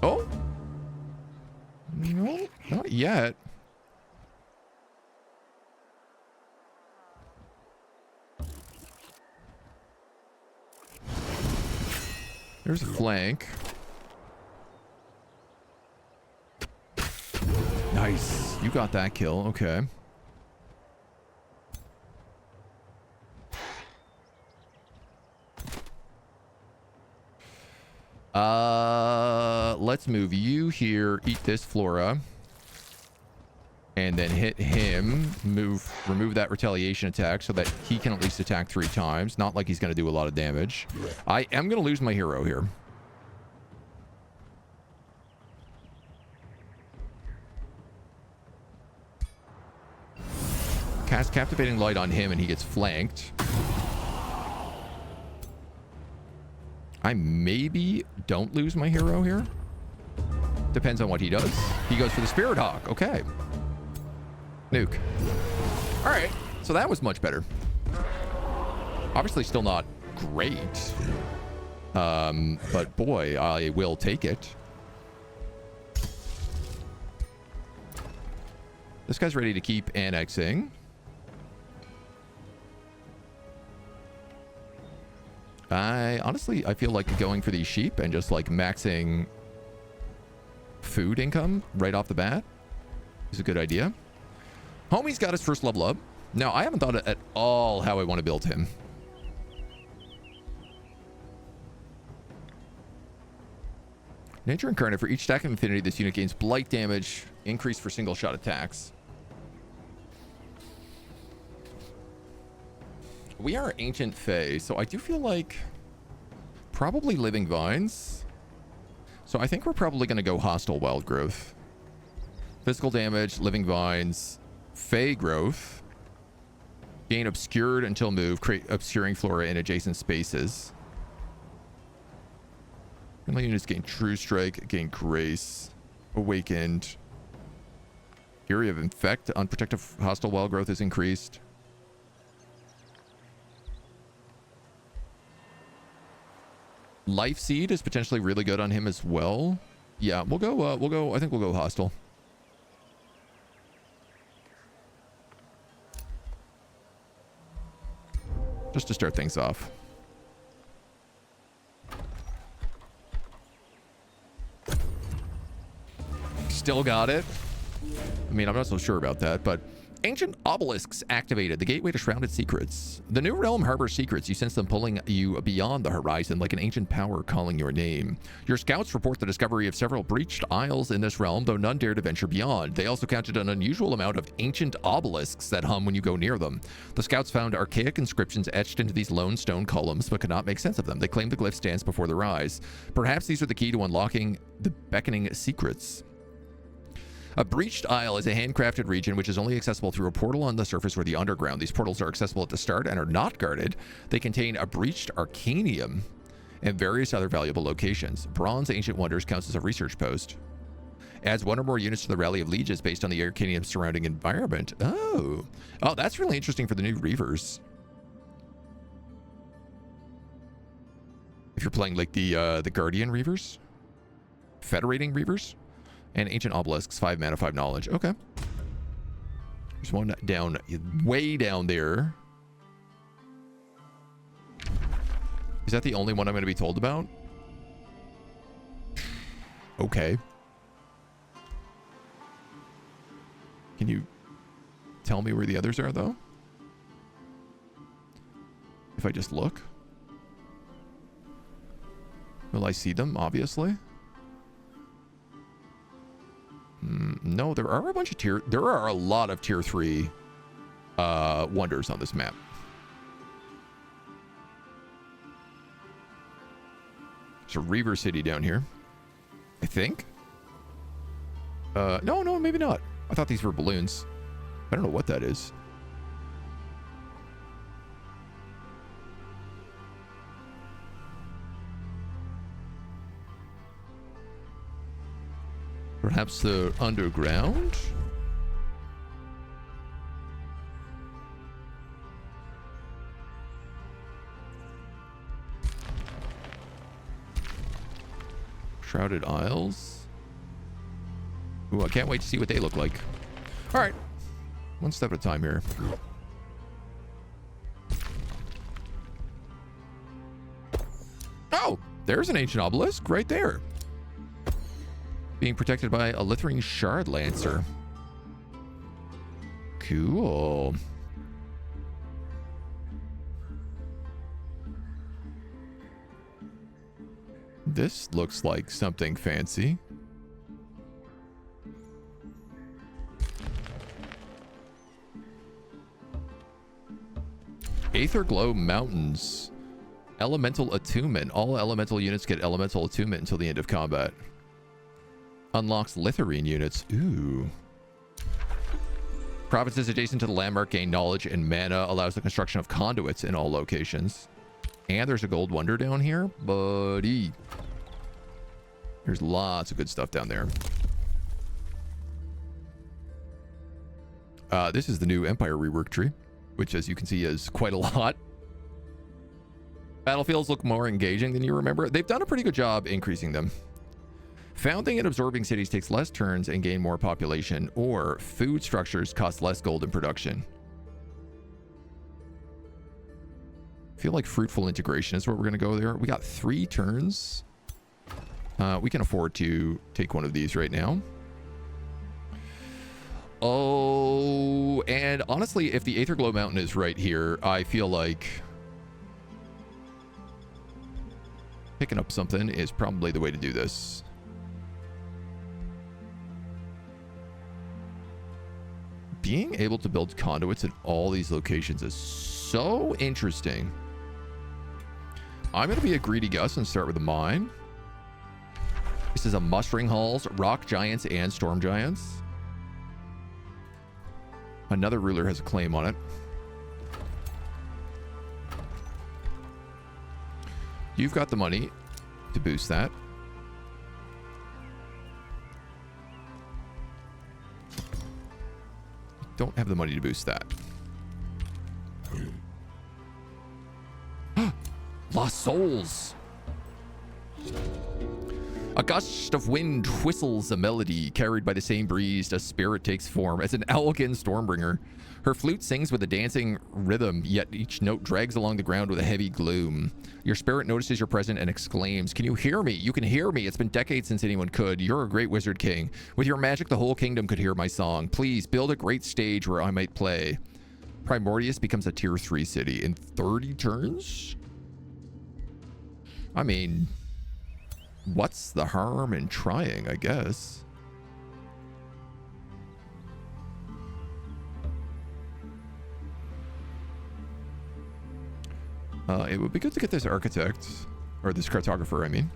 S1: Oh? No, not yet. There's a flank. Nice. You got that kill. Okay. Let's move you here, eat this flora, and then hit him, remove that retaliation attack so that he can at least attack 3 times. Not like he's going to do a lot of damage. I am going to lose my hero here. Cast Captivating Light on him and he gets flanked. I maybe don't lose my hero here. Depends on what he does. He goes for the Spirit Hawk. Okay. Nuke. All right. So that was much better. Obviously still not great. But boy, I will take it. This guy's ready to keep annexing. I feel like going for these sheep and just like maxing food income right off the bat is a good idea. Homie's got his first level up. Now, I haven't thought at all how I want to build him. Nature Incarnate. For each stack of Infinity, this unit gains blight damage, increased for single shot attacks. We are Ancient Fae, so I do feel like probably Living Vines. So I think we're probably going to go Hostile Wild Growth. Physical damage, living vines, fey growth. Gain obscured until move, create obscuring flora in adjacent spaces. Friendly units gain true strike, gain grace, awakened. Area of infect, unprotected hostile wild growth is increased. Life seed is potentially really good on him as well. Yeah, we'll go, I think we'll go hostile. Just to start things off. Still got it. I mean, I'm not so sure about that, but ancient obelisks activated, the gateway to shrouded secrets. The new realm harbors secrets. You sense them pulling you beyond the horizon like an ancient power calling your name. Your scouts report the discovery of several breached isles in this realm, though none dare to venture beyond. They also counted an unusual amount of ancient obelisks that hum when you go near them. The scouts found archaic inscriptions etched into these lone stone columns, but could not make sense of them. They claimed the glyphs danced before their eyes. Perhaps these are the key to unlocking the beckoning secrets. A breached isle is a handcrafted region which is only accessible through a portal on the surface or the underground. These portals are accessible at the start and are not guarded. They contain a breached arcanium and various other valuable locations. Bronze Ancient Wonders counts as a research post. Adds one or more units to the Rally of Lieges based on the arcanium's surrounding environment. Oh, that's really interesting for the new Reavers. If you're playing like the Guardian Reavers, Federating Reavers. And Ancient Obelisks, 5 mana, 5 knowledge. Okay. There's one down, way down there. Is that the only one I'm going to be told about? Okay. Can you tell me where the others are, though? If I just look? Will I see them, obviously? No, there are a bunch of there are a lot of tier 3 wonders on this map. There's a Reaver City down here, I think. No, maybe not. I thought these were balloons. I don't know what that is. Perhaps the underground? Shrouded Isles. Ooh, I can't wait to see what they look like. All right. One step at a time here. Oh, there's an ancient obelisk right there. Being protected by a Lithering Shard Lancer. Cool. This looks like something fancy. Aetherglow Mountains. Elemental Attunement. All elemental units get elemental attunement until the end of combat. Unlocks Litherine units. Ooh. Provinces adjacent to the landmark gain knowledge and mana. Allows the construction of conduits in all locations. And there's a gold wonder down here, buddy. There's lots of good stuff down there. This is the new Empire rework tree, which, as you can see, is quite a lot. Battlefields look more engaging than you remember. They've done a pretty good job increasing them. Founding and absorbing cities takes less turns and gain more population, or food structures cost less gold in production. I feel like fruitful integration is where we're going to go there. We got 3 turns. We can afford to take one of these right now. Oh, and honestly, if the Aetherglow Mountain is right here, I feel like picking up something is probably the way to do this. Being able to build conduits in all these locations is so interesting. I'm going to be a greedy Gus and start with a mine. This is a mustering halls, rock giants, and storm giants. Another ruler has a claim on it. You've got the money to boost that. Don't have the money to boost that. Lost souls. A gust of wind whistles a melody carried by the same breeze. A spirit takes form as an Elgin Stormbringer. Her flute sings with a dancing rhythm, yet each note drags along the ground with a heavy gloom. Your spirit notices your presence and exclaims, "Can you hear me? You can hear me. It's been decades since anyone could. You're a great wizard king. With your magic, the whole kingdom could hear my song. Please build a great stage where I might play." Primordius becomes a tier 3 city in 30 turns? I mean, what's the harm in trying, I guess? It would be good to get this architect, or this cartographer, I mean.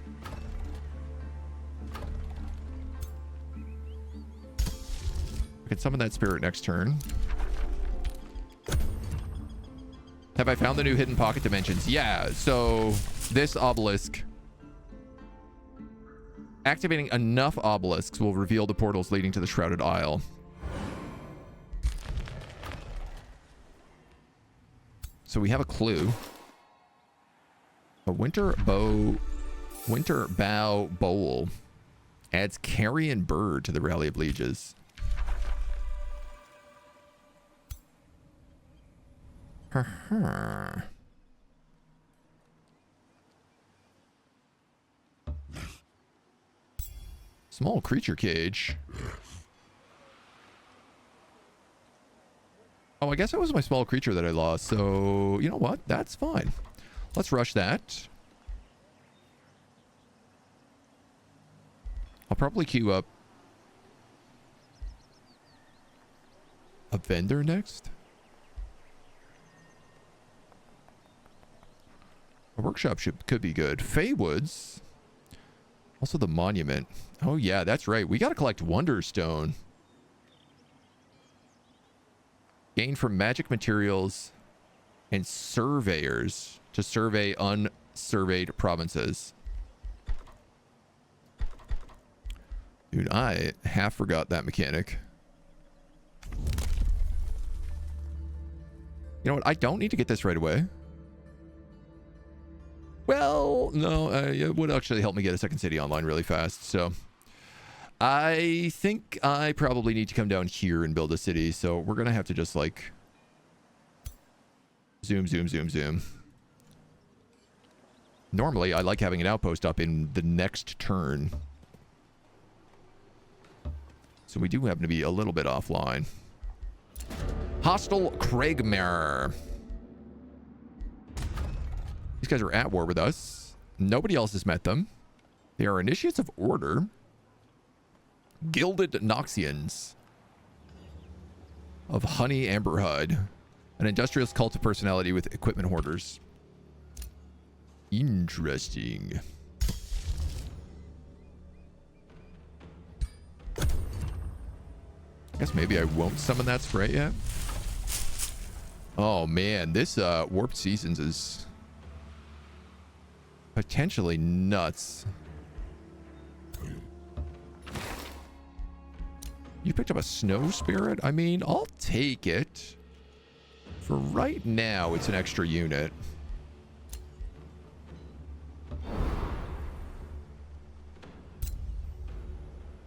S1: We can summon that spirit next turn. Have I found the new hidden pocket dimensions? Yeah, so this obelisk. Activating enough obelisks will reveal the portals leading to the Shrouded Isle. So we have a clue. A winter bow bowl adds carrion bird to the Rally of Lieges. Small creature cage. Oh, I guess it was my small creature that I lost. So, you know what? That's fine. Let's rush that. I'll probably queue up a vendor next. A workshop could be good. Feywoods. Also the monument. Oh yeah, that's right. We got to collect Wonderstone. Gain from magic materials and surveyors to survey unsurveyed provinces. Dude, I half forgot that mechanic. You know what? I don't need to get this right away. Well, no, it would actually help me get a second city online really fast. So I think I probably need to come down here and build a city. So we're going to have to just like zoom. Normally, I like having an outpost up in the next turn. So we do happen to be a little bit offline. Hostile Craigmare. These guys are at war with us. Nobody else has met them. They are initiates of order. Gilded Noxians of Honey Amberhud. An industrialist cult of personality with equipment hoarders. Interesting. I guess maybe I won't summon that sprite yet. Oh man, this Warped Seasons is potentially nuts. You picked up a snow spirit? I mean, I'll take it. For right now, it's an extra unit.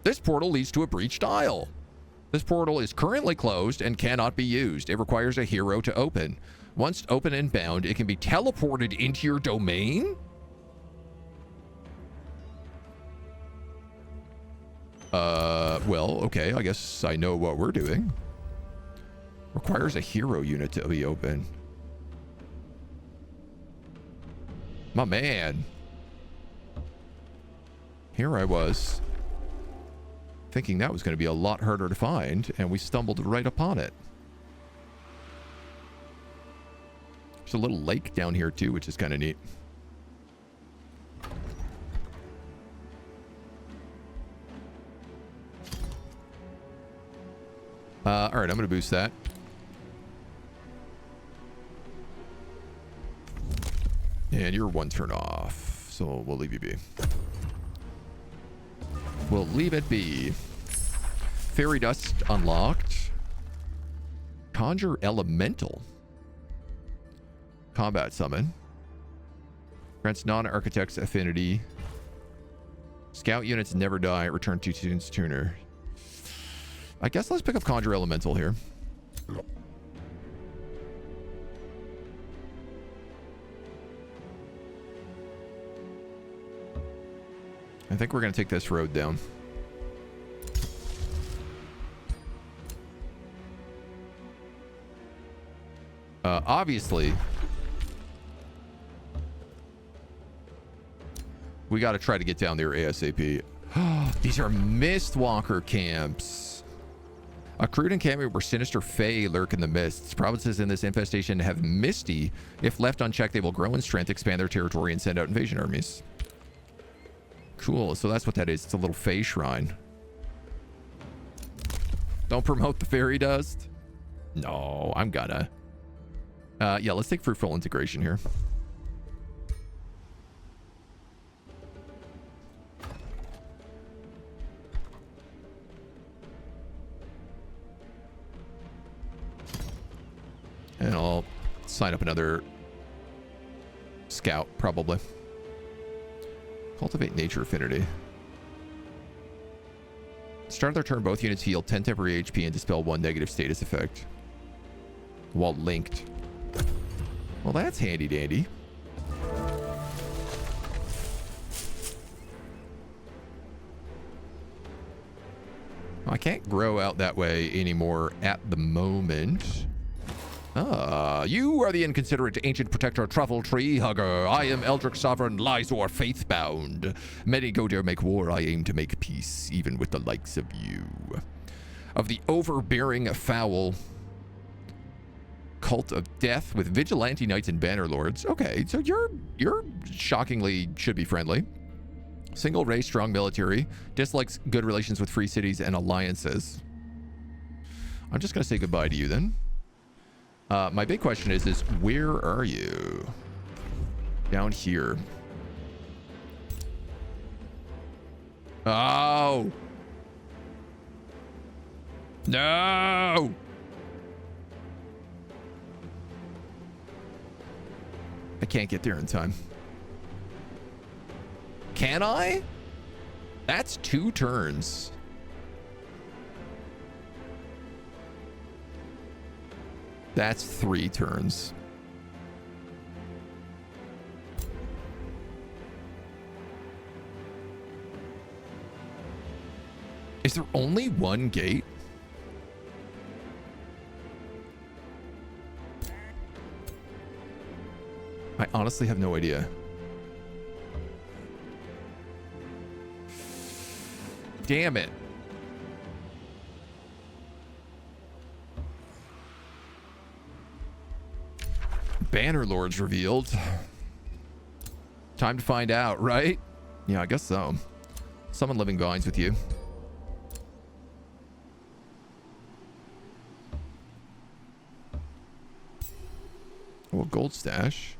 S1: This portal leads to a breached isle. This portal is currently closed and cannot be used. It requires a hero to open. Once open and bound, it can be teleported into your domain? Well, okay, I guess I know what we're doing. Requires a hero unit to be open. My man. Here I was, thinking that was going to be a lot harder to find, and we stumbled right upon it. There's a little lake down here too, which is kind of neat. All right, I'm going to boost that. And you're 1 turn off, so we'll leave you be. We'll leave it be. Fairy Dust unlocked. Conjure Elemental. Combat Summon. Grants non-architects affinity. Scout units never die. Return 2 tunes tuner. I guess let's pick up Conjure Elemental here. I think we're going to take this road down. Obviously, we got to try to get down there ASAP. These are Mistwalker camps. A crude encampment where sinister fae lurk in the mists. Provinces in this infestation have Misty. If left unchecked, they will grow in strength, expand their territory, and send out invasion armies. Cool, so that's what that is. It's a little fae shrine. Don't promote the fairy dust. No, I'm gonna. Yeah, let's take fruitful integration here. And I'll sign up another scout, probably. Cultivate nature affinity. Start of their turn, both units heal 10 temporary HP and dispel 1 negative status effect while linked. Well, that's handy dandy. I can't grow out that way anymore at the moment. You are the inconsiderate ancient protector truffle tree hugger. I am Eldritch Sovereign Lysor Faithbound. Many go dare make war, I aim to make peace, even with the likes of you. Of the overbearing foul cult of death with vigilante knights and banner lords. Okay, so you're shockingly should be friendly. Single race, strong military, dislikes good relations with free cities and alliances. I'm just gonna say goodbye to you then. My big question is where are you? Down here. Oh! No! I can't get there in time. Can I? That's 2 turns. That's 3 turns. Is there only 1 gate? I honestly have no idea. Damn it. Banner Lords revealed. Time to find out, right? Yeah, I guess so. Summon Living Vines with you. Oh, gold stash.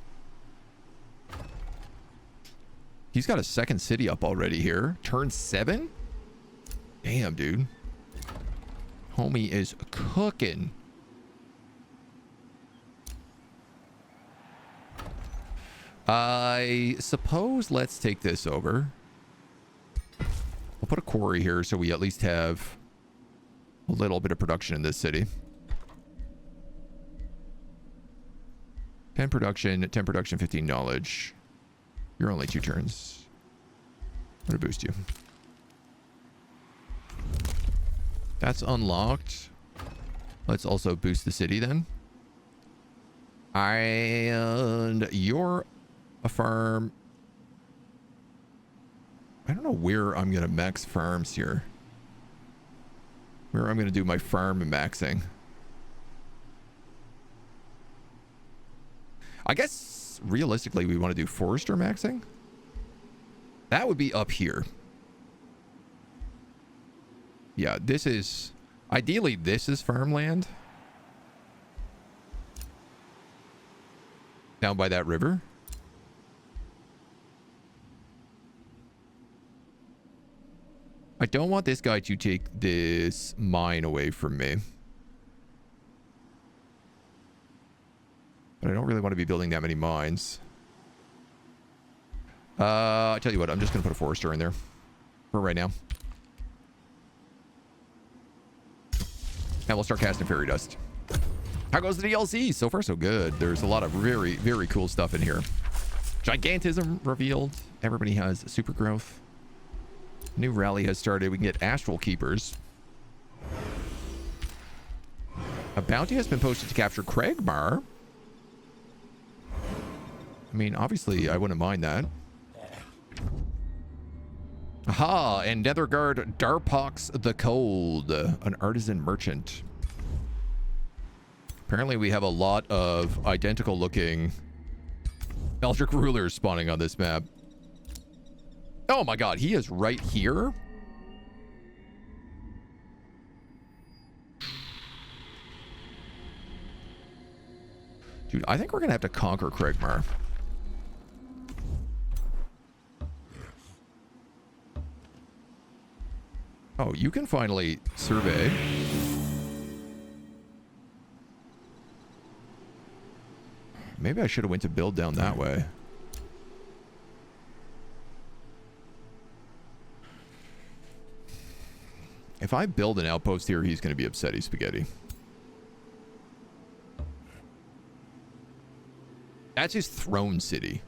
S1: He's got a 2nd city up already here. Turn 7? Damn, dude. Homie is cooking. I suppose let's take this over. We'll put a quarry here so we at least have a little bit of production in this city. 10 production, 10 production, 15 knowledge. You're only 2 turns. I'm gonna boost you. That's unlocked. Let's also boost the city then. And you're a farm. I don't know where I'm gonna max farms here. Where I'm gonna do my farm maxing. I guess realistically we want to do forester maxing. That would be up here. Yeah, this is ideally this is farmland. Down by that river. I don't want this guy to take this mine away from me. But I don't really want to be building that many mines. I tell you what, I'm just going to put a forester in there for right now. And we'll start casting fairy dust. How goes the DLC? So far, so good. There's a lot of very, very cool stuff in here. Gigantism revealed. Everybody has super growth. New rally has started. We can get astral keepers. A bounty has been posted to capture Cragmar. I mean, obviously, I wouldn't mind that. Aha! And Netherguard Darpox the Cold, an artisan merchant. Apparently, we have a lot of identical-looking Eldritch rulers spawning on this map. Oh my god, he is right here? Dude, I think we're gonna have to conquer Cragmar. Oh, you can finally survey. Maybe I should have went to build down that way. If I build an outpost here, he's going to be upsetty spaghetti. That's his throne city.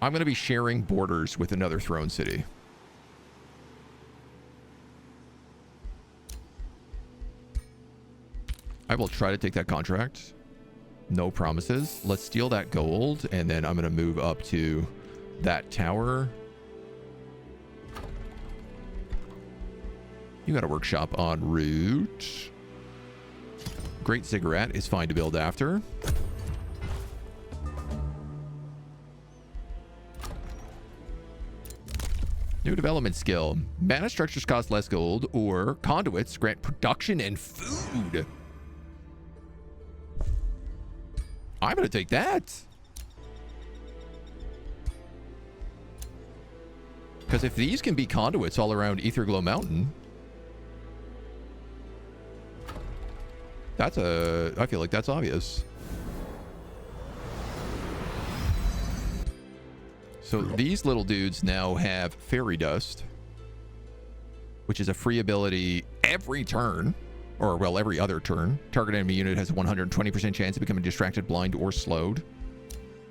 S1: I'm going to be sharing borders with another throne city. I will try to take that contract. No promises. Let's steal that gold, and then I'm going to move up to that tower. You got a workshop en route. Great Ziggurat is fine to build after. New development skill. Mana structures cost less gold, or conduits grant production and food. I'm going to take that. Because if these can be conduits all around Aetherglow Mountain, I feel like that's obvious. So these little dudes now have Fairy Dust, which is a free ability every turn. Or, well, every other turn. Target enemy unit has a 120% chance of becoming distracted, blind, or slowed.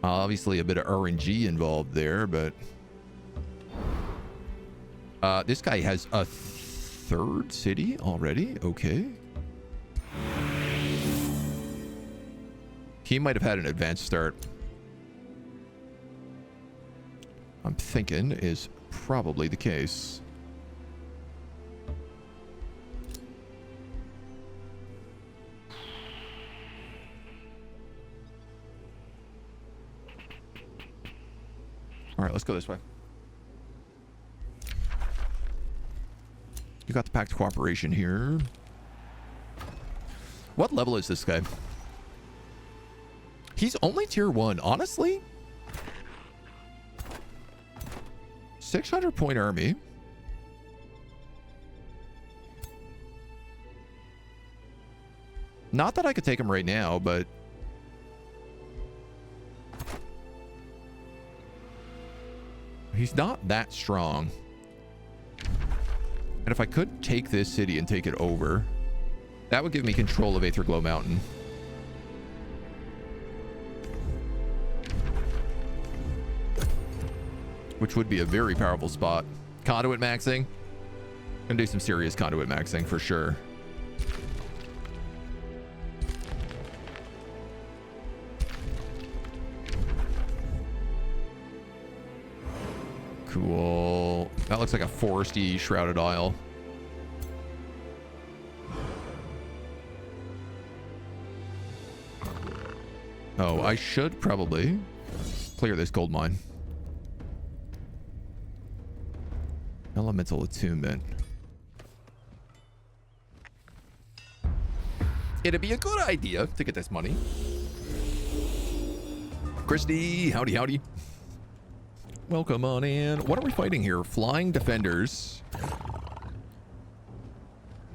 S1: Obviously, a bit of RNG involved there, but... this guy has a third city already? Okay. He might have had an advanced start. I'm thinking is probably the case. All right, let's go this way. You got the Pact Cooperation here. What level is this guy? He's only tier 1. Honestly, 600 point army. Not that I could take him right now, but he's not that strong. And if I could take this city and take it over, that would give me control of Aetherglow Mountain. Which would be a very powerful spot. Conduit maxing. Gonna do some serious conduit maxing for sure. Cool. That looks like a foresty Shrouded Isle. Oh, I should probably clear this gold mine. Elemental Attunement. It'd be a good idea to get this money. Christy, howdy, howdy. Welcome on in. What are we fighting here? Flying defenders.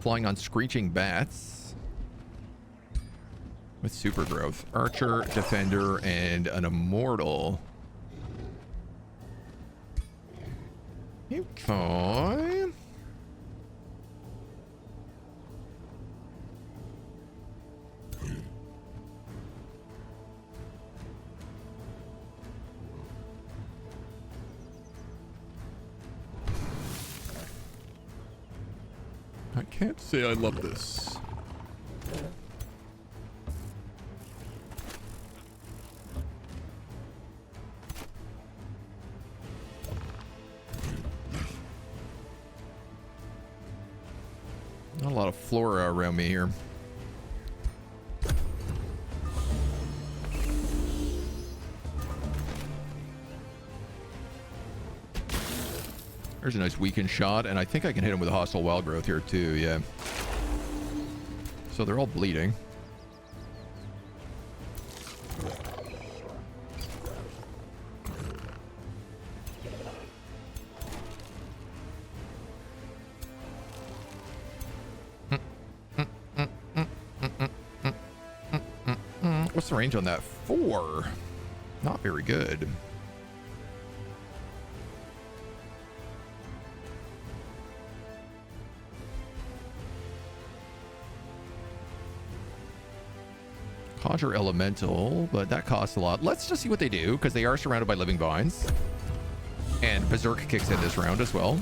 S1: Flying on screeching bats. With super growth. Archer, defender, and an immortal. Okay. I can't say I love this. Not a lot of flora around me here. There's a nice weakened shot, and I think I can hit him with a hostile wild growth here too, yeah. So they're all bleeding. What's the range on that? 4. Not very good. Conjure Elemental, but that costs a lot. Let's just see what they do, because they are surrounded by living vines. And Berserk kicks in this round as well.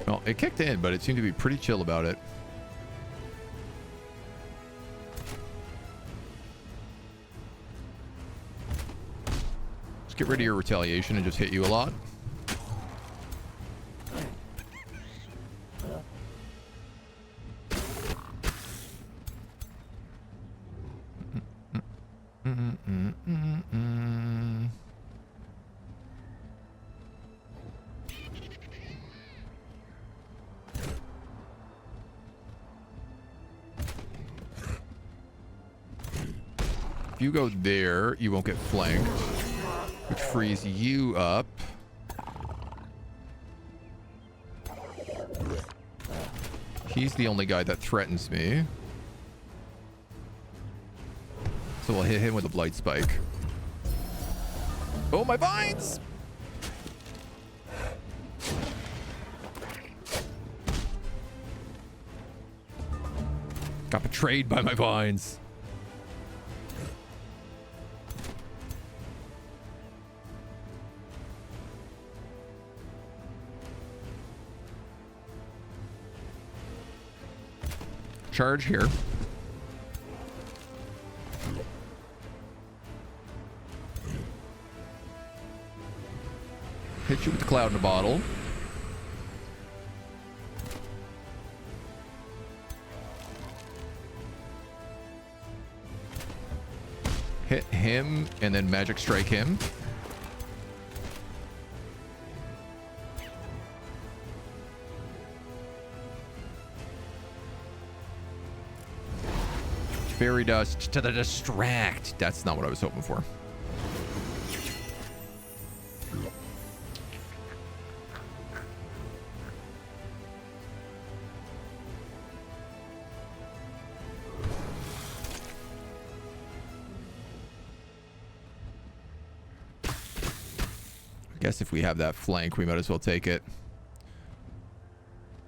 S1: Well, it kicked in, but it seemed to be pretty chill about it. Get rid of your retaliation and just hit you a lot. If you go there, you won't get flanked. Which frees you up. He's the only guy that threatens me. So we'll hit him with a Blight Spike. Oh, my vines! Got betrayed by my vines. Charge here. Hit you with the cloud in a bottle. Hit him and then magic strike him. Fairy dust to the distract. That's not what I was hoping for. I guess if we have that flank, we might as well take it.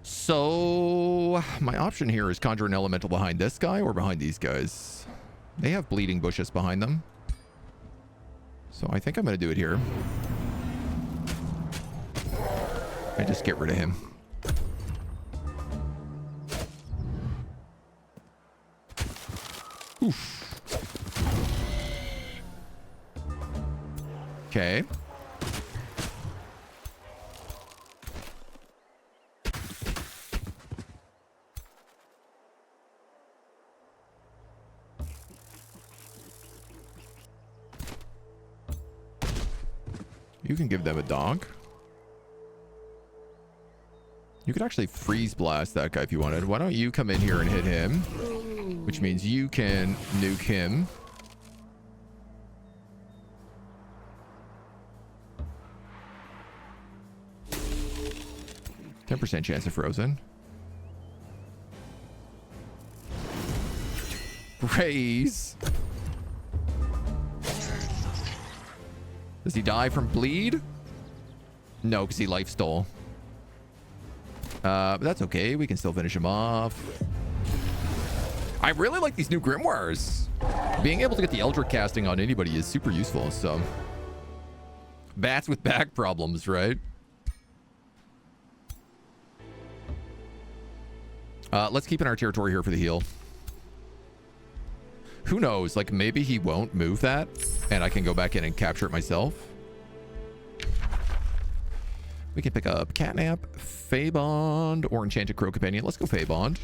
S1: So my option here is conjure an elemental behind this guy or behind these guys. They have bleeding bushes behind them. So I think I'm going to do it here. And just get rid of him. Oof. Okay. You can give them a donk. You could actually freeze blast that guy if you wanted. Why don't you come in here and hit him? Which means you can nuke him. %10 chance of frozen. Raise. Does he die from bleed? No, because he life stole. But that's okay. We can still finish him off. I really like these new grimoires. Being able to get the Eldritch casting on anybody is super useful. So, bats with back problems, right? Let's keep in our territory here for the heal. Who knows? Like, maybe he won't move that, and I can go back in and capture it myself. We can pick up Catnap, Feybond, or Enchanted Crow Companion. Let's go Feybond.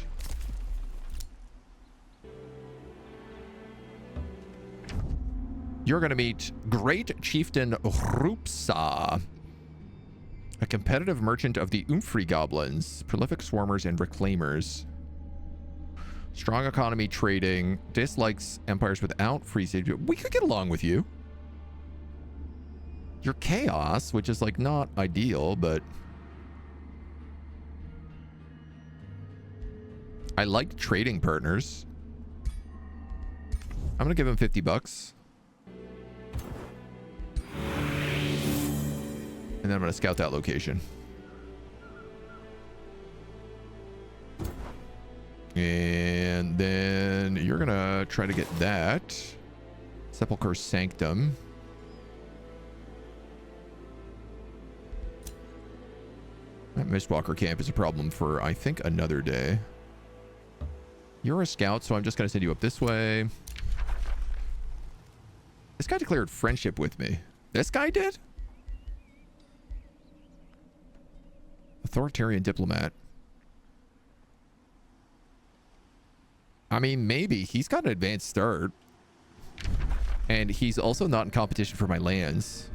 S1: You're going to meet Great Chieftain Rupsa, a competitive merchant of the Umfrey Goblins, prolific swarmers and reclaimers. Strong economy trading, dislikes empires without free siege. We could get along with you. You're chaos, which is like not ideal, but I like trading partners. I'm gonna give him $50. And then I'm gonna scout that location. And then you're gonna try to get that Sepulchre Sanctum. That Mistwalker camp is a problem for, I think, another day. You're a scout, so I'm just gonna send you up this way. This guy declared friendship with me. This guy did? Authoritarian diplomat. I mean, maybe. He's got an advanced start. And he's also not in competition for my lands.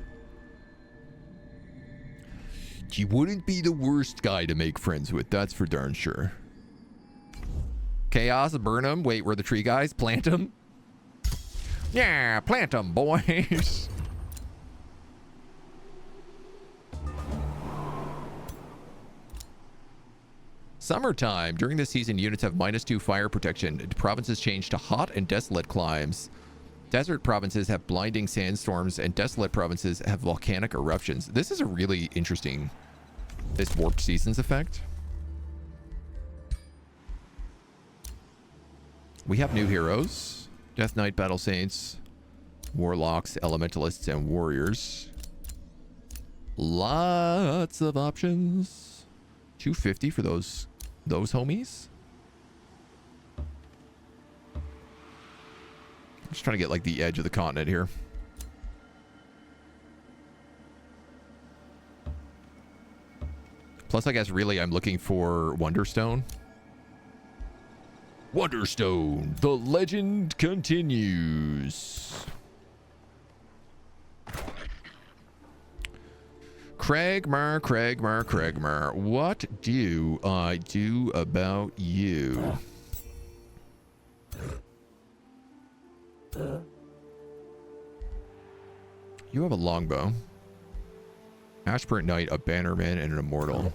S1: He wouldn't be the worst guy to make friends with, that's for darn sure. Chaos, burn him. Wait, we're the tree guys? Plant him? Yeah, plant him, boys. Summertime. During this season, units have -2 fire protection. Provinces change to hot and desolate climes. Desert provinces have blinding sandstorms, and desolate provinces have volcanic eruptions. This is a really interesting, this warped seasons effect. We have new heroes. Death Knight, Battle Saints, Warlocks, Elementalists, and Warriors. Lots of options. 250 for those homies. I'm just trying to get like the edge of the continent here. Plus, I guess really I'm looking for Wonderstone. Wonderstone, the legend continues. Cragmar, what do I do about you? You have a longbow, Ashburnt Knight, a bannerman, and an immortal.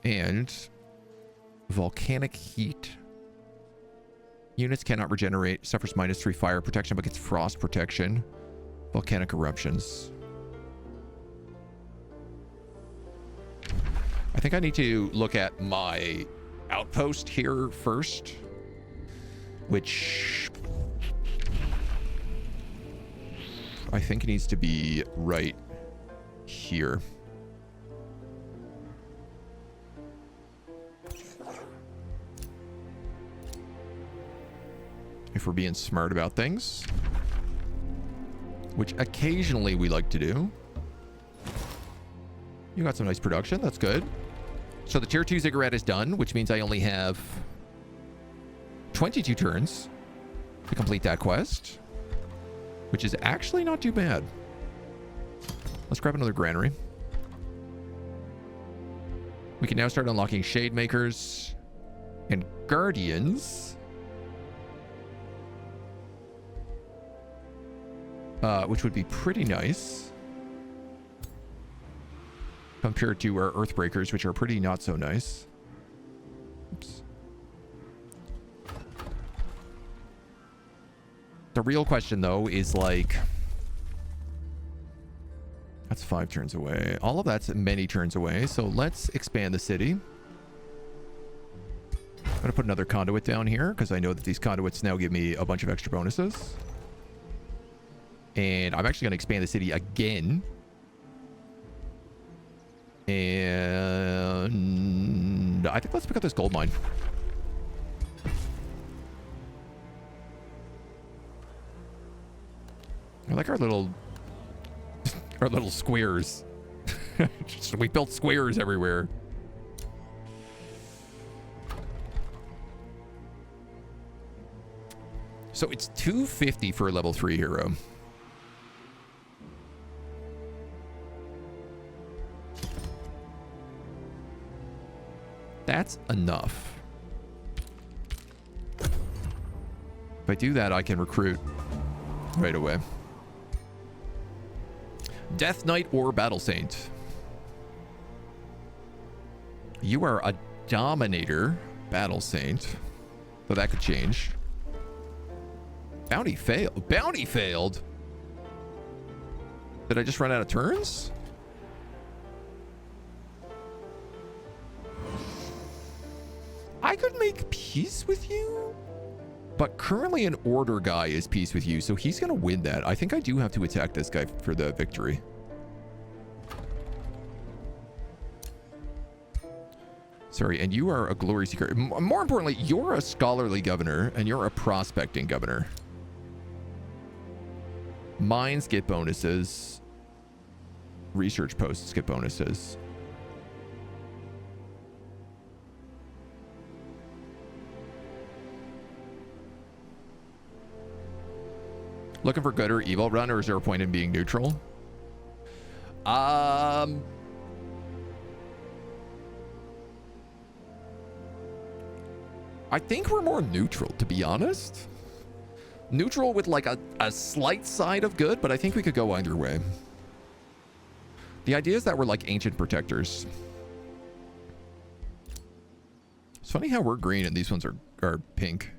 S1: And volcanic heat. Units cannot regenerate, suffers -3 fire protection, but gets frost protection. Volcanic eruptions. I think I need to look at my outpost here first, which I think needs to be right here. If we're being smart about things, which occasionally we like to do. You got some nice production. That's good. So the tier 2 ziggurat is done, which means I only have 22 turns to complete that quest, which is actually not too bad. Let's grab another granary. We can now start unlocking Shade Makers and Guardians. Which would be pretty nice. Compared to our Earthbreakers, which are pretty not so nice. Oops. The real question, though, is like... That's 5 turns away. All of that's many turns away. So let's expand the city. I'm going to put another conduit down here because I know that these conduits now give me a bunch of extra bonuses. And I'm actually going to expand the city again. And I think let's pick up this gold mine. I like our little squares. We built squares everywhere. So it's 250 for a level 3 hero. That's enough. If I do that, I can recruit right away. Death Knight or Battle Saint. You are a Dominator, Battle Saint. So that could change. Bounty failed. Bounty failed? Did I just run out of turns? I could make peace with you, but currently an order guy is peace with you, so he's going to win that. I think I do have to attack this guy for the victory. Sorry, and you are a glory seeker. More importantly, you're a scholarly governor, and you're a prospecting governor. Mines get bonuses. Research posts get bonuses. Looking for good or evil run, or is there a point in being neutral? I think we're more neutral, to be honest. Neutral with like a slight side of good, but I think we could go either way. The idea is that we're like ancient protectors. It's funny how we're green and these ones are pink.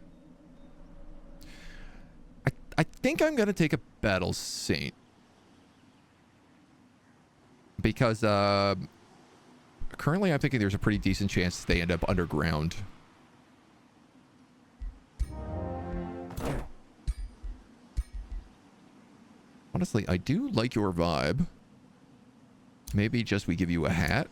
S1: I think I'm going to take a Battle Saint. Because currently I'm thinking there's a pretty decent chance they end up underground. Honestly, I do like your vibe. Maybe just we give you a hat.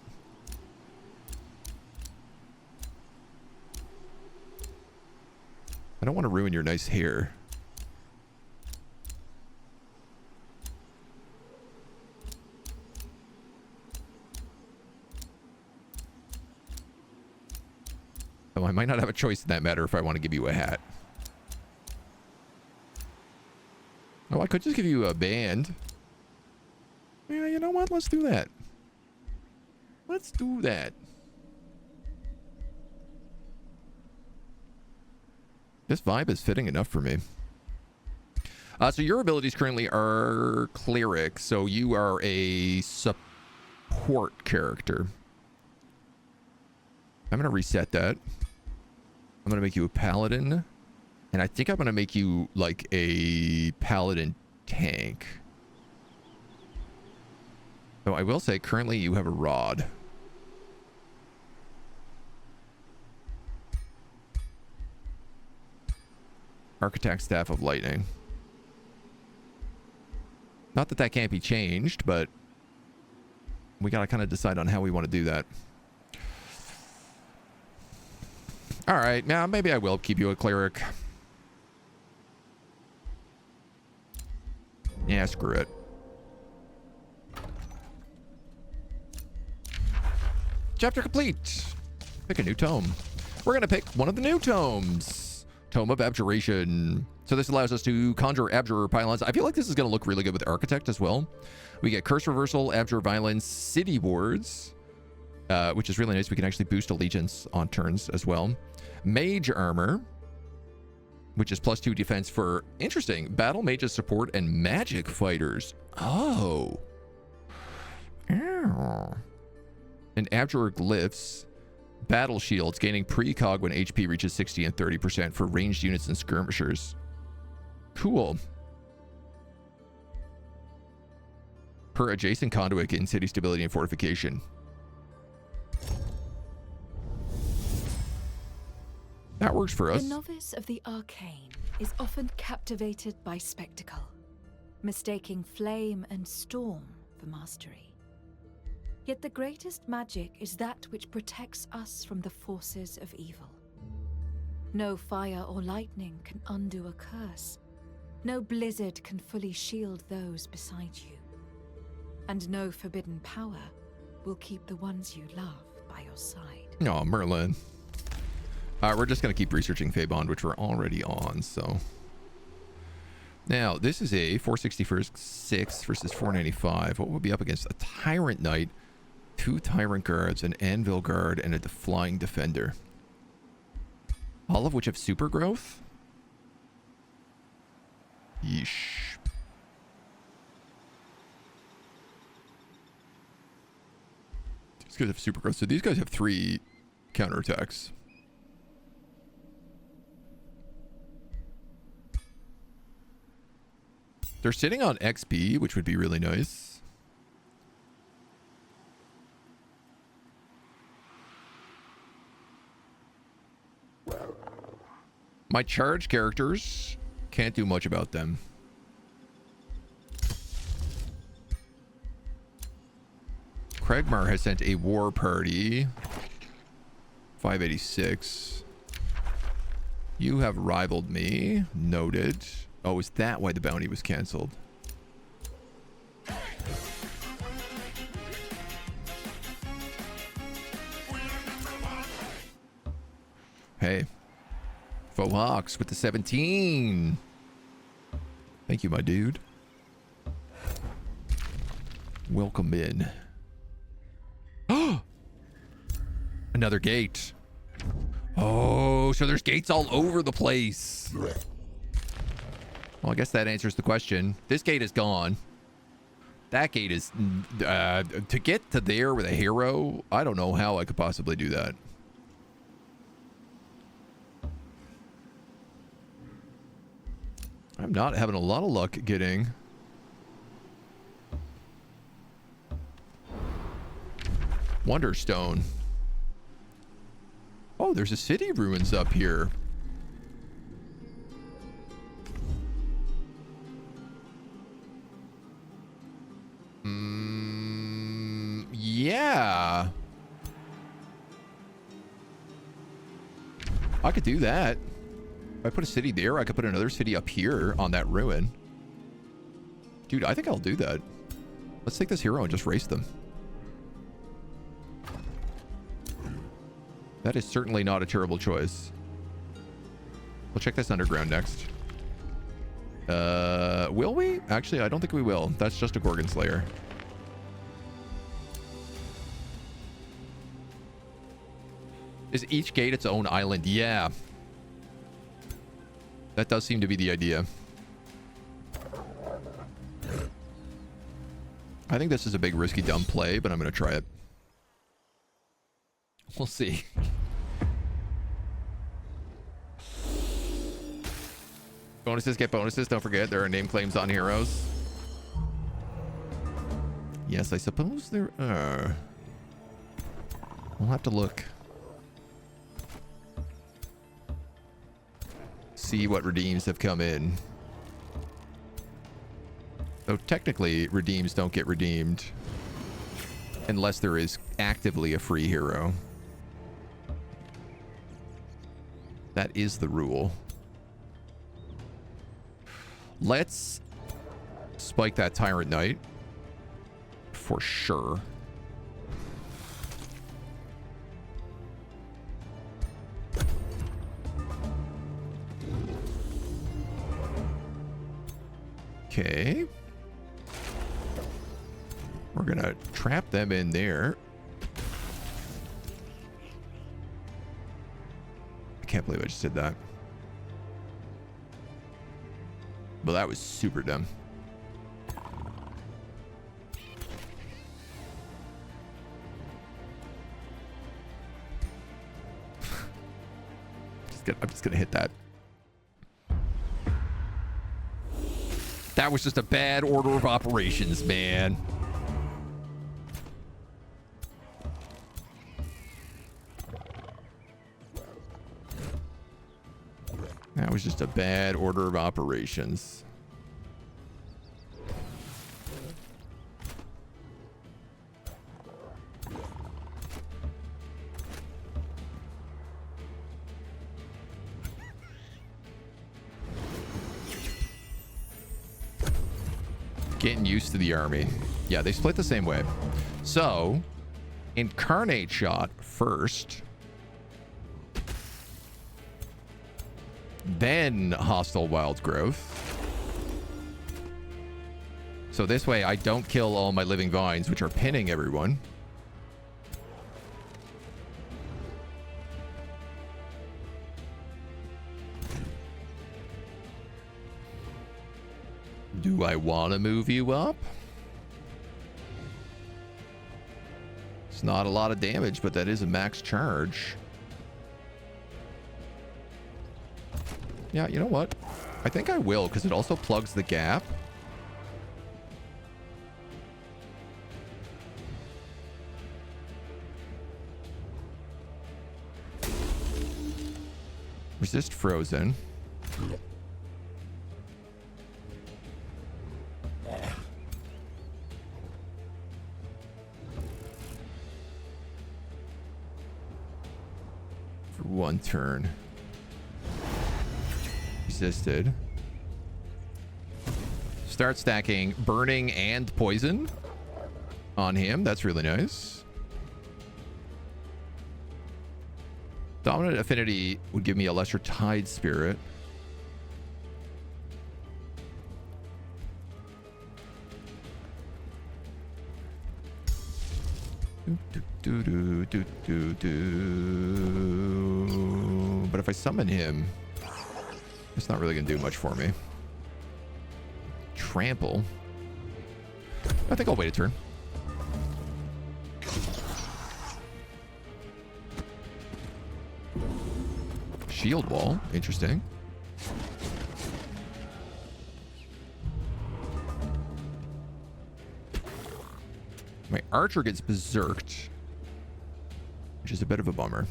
S1: I don't want to ruin your nice hair. So I might not have a choice in that matter if I want to give you a hat. Oh, I could just give you a band. Yeah, you know what? Let's do that. Let's do that. This vibe is fitting enough for me. So your abilities currently are cleric, so you are a support character. I'm going to reset that. I'm going to make you a paladin. And I think I'm going to make you like a paladin tank. So I will say currently you have a rod. Architect Staff of Lightning. Not that that can't be changed, but we got to kind of decide on how we want to do that. All right, now maybe I will keep you a cleric. Yeah, screw it. Chapter complete. Pick a new tome. We're going to pick one of the new tomes. Tome of Abjuration. So this allows us to conjure Abjure pylons. I feel like this is going to look really good with Architect as well. We get Curse Reversal, Abjure Violence, City Wards, which is really nice. We can actually boost allegiance on turns as well. Mage armor, which is +2 defense for, interesting, battle mages support and magic fighters. Oh. And abjurer glyphs, battle shields, gaining precog when HP reaches 60 and 30% for ranged units and skirmishers. Cool. Per adjacent conduit in city stability and fortification. That works for us.
S2: The novice of the arcane is often captivated by spectacle, mistaking flame and storm for mastery. Yet the greatest magic is that which protects us from the forces of evil. No fire or lightning can undo a curse. No blizzard can fully shield those beside you. And no forbidden power will keep the ones you love by your side.
S1: Oh, Merlin. We're just going to keep researching Fabond, which we're already on, so. Now, this is a 466 versus 495. What would be up against? A Tyrant Knight, 2 Tyrant Guards, an Anvil Guard, and a Flying Defender. All of which have super growth? Yeesh. These guys have super growth. So these guys have 3 counterattacks. They're sitting on XP, which would be really nice. My charge characters, can't do much about them. Kregmar has sent a war party. 586. You have rivaled me. Noted. Oh, is that why the bounty was canceled? Hey. Faux Hawks with the 17. Thank you, my dude. Welcome in. Another gate. Oh, so there's gates all over the place. Well, I guess that answers the question. This gate is gone. That gate is... to get to there with a hero, I don't know how I could possibly do that. I'm not having a lot of luck getting... Wonderstone. Oh, there's a city ruins up here. Yeah. I could do that. If I put a city there, I could put another city up here on that ruin. Dude, I think I'll do that. Let's take this hero and just race them. That is certainly not a terrible choice. We'll check this underground next. Will we? Actually, I don't think we will. That's just a Gorgon Slayer. Is each gate its own island? Yeah. That does seem to be the idea. I think this is a big risky dumb play, but I'm going to try it. We'll see. Bonuses get bonuses. Don't forget, there are name claims on heroes. Yes, I suppose there are. We'll have to look. See what redeems have come in. Though technically, redeems don't get redeemed unless there is actively a free hero. That is the rule. Let's spike that Tyrant Knight for sure. Okay. We're gonna trap them in there. can't believe I just did that. But that was super dumb. I'm just gonna hit that. That was just a bad order of operations, man. That was just a bad order of operations. Getting used to the army. Yeah, they split the same way. So, Incarnate Shot first. Then Hostile Wild Growth. So this way I don't kill all my living vines, which are pinning everyone. Do I want to move you up? It's not a lot of damage, but that is a max charge. Yeah, you know what? I think I will, because it also plugs the gap. Resist frozen. For one turn. Resisted. Start stacking burning and poison on him. That's really nice. Dominant affinity would give me a lesser tide spirit. But if I summon him, it's not really gonna do much for me. Trample. I think I'll wait a turn. Shield wall. Interesting. My archer gets berserked, which is a bit of a bummer.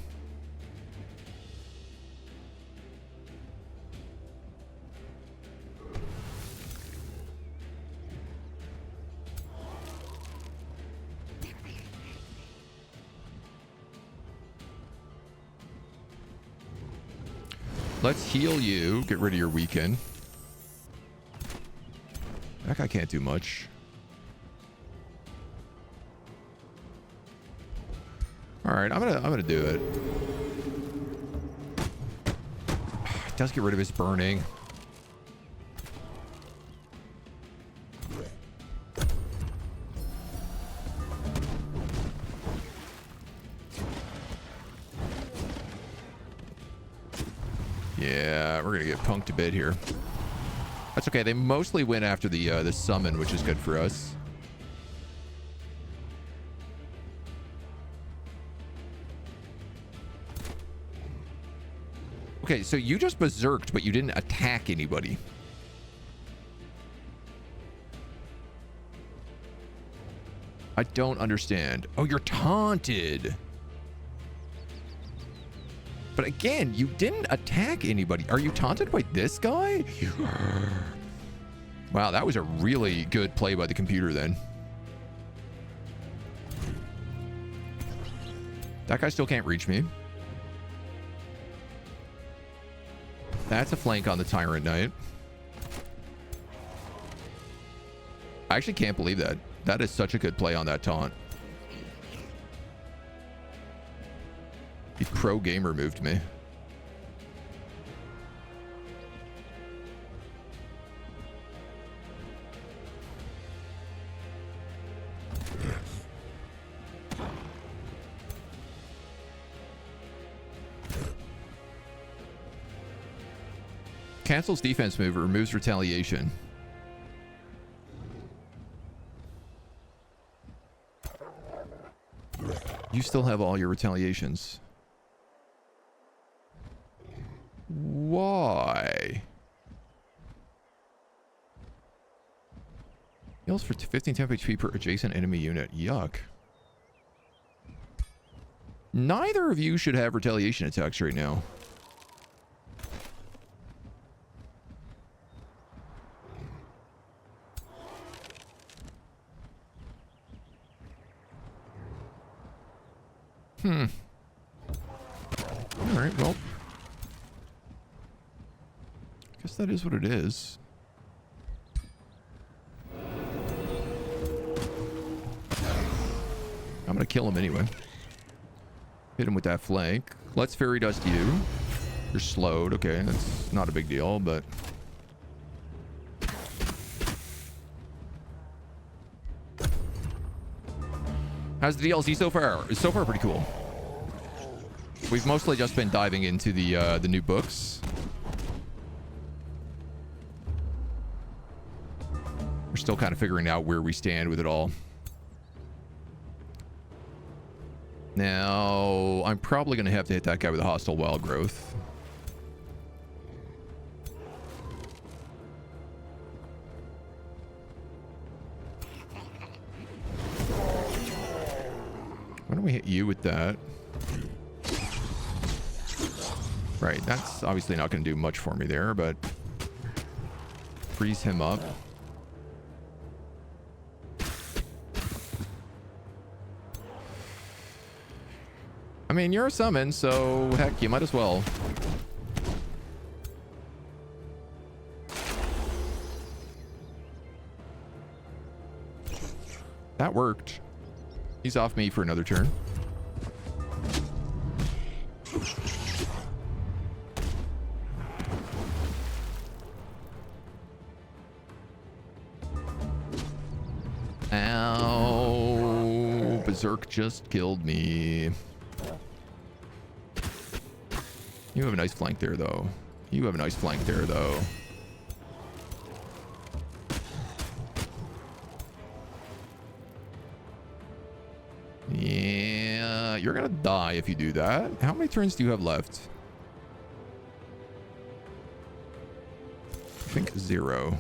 S1: Let's heal you. Get rid of your weaken. That guy can't do much. All right, I'm gonna do it. It does get rid of his burning. Yeah, we're gonna get punked a bit here. That's okay. They mostly win after the summon, which is good for us. Okay, so you just berserked, but you didn't attack anybody. I don't understand. Oh, you're taunted. But again, you didn't attack anybody. Are you taunted by this guy? Wow, that was a really good play by the computer then. That guy still can't reach me. That's a flank on the Tyrant Knight. I actually can't believe that. That is such a good play on that taunt. The pro gamer moved me. cancels defense move or removes retaliation. You still have all your retaliations. Why? Heals for 15 temp HP per adjacent enemy unit. Yuck. Neither of you should have retaliation attacks right now. Alright, well. Guess that is what it is. I'm gonna kill him anyway. Hit him with that flank. Let's fairy dust you. You're slowed. Okay, that's not a big deal, but... How's the DLC so far? It's so far pretty cool. We've mostly just been diving into the new books. We're still kind of figuring out where we stand with it all. Now, I'm probably going to have to hit that guy with a hostile wild growth. Why don't we hit you with that? Right, that's obviously not going to do much for me there, but freeze him up. I mean, you're a summon, so heck, you might as well. That worked. He's off me for another turn. Ow. Berserk just killed me. You have a nice flank there, though. You have a nice flank there, though. Yeah, you're gonna die if you do that. How many turns do you have left? I think 0.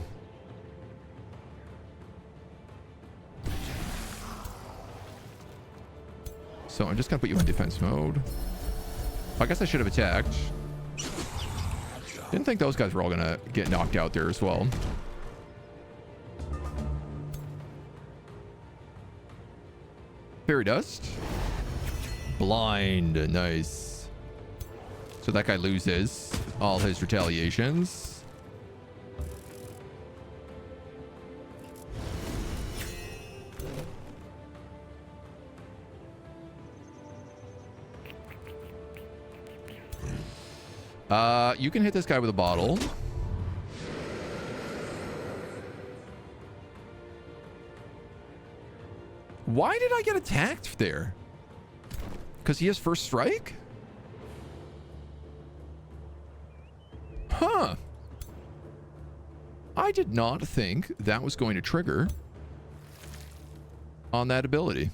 S1: So I'm just gonna put you in defense mode. I guess I should have attacked. Didn't think those guys were all gonna get knocked out there as well. Fairy dust. Blind. Nice. So that guy loses all his retaliations. You can hit this guy with a bottle. Why did I get attacked there? Because he has first strike? Huh. I did not think that was going to trigger on that ability.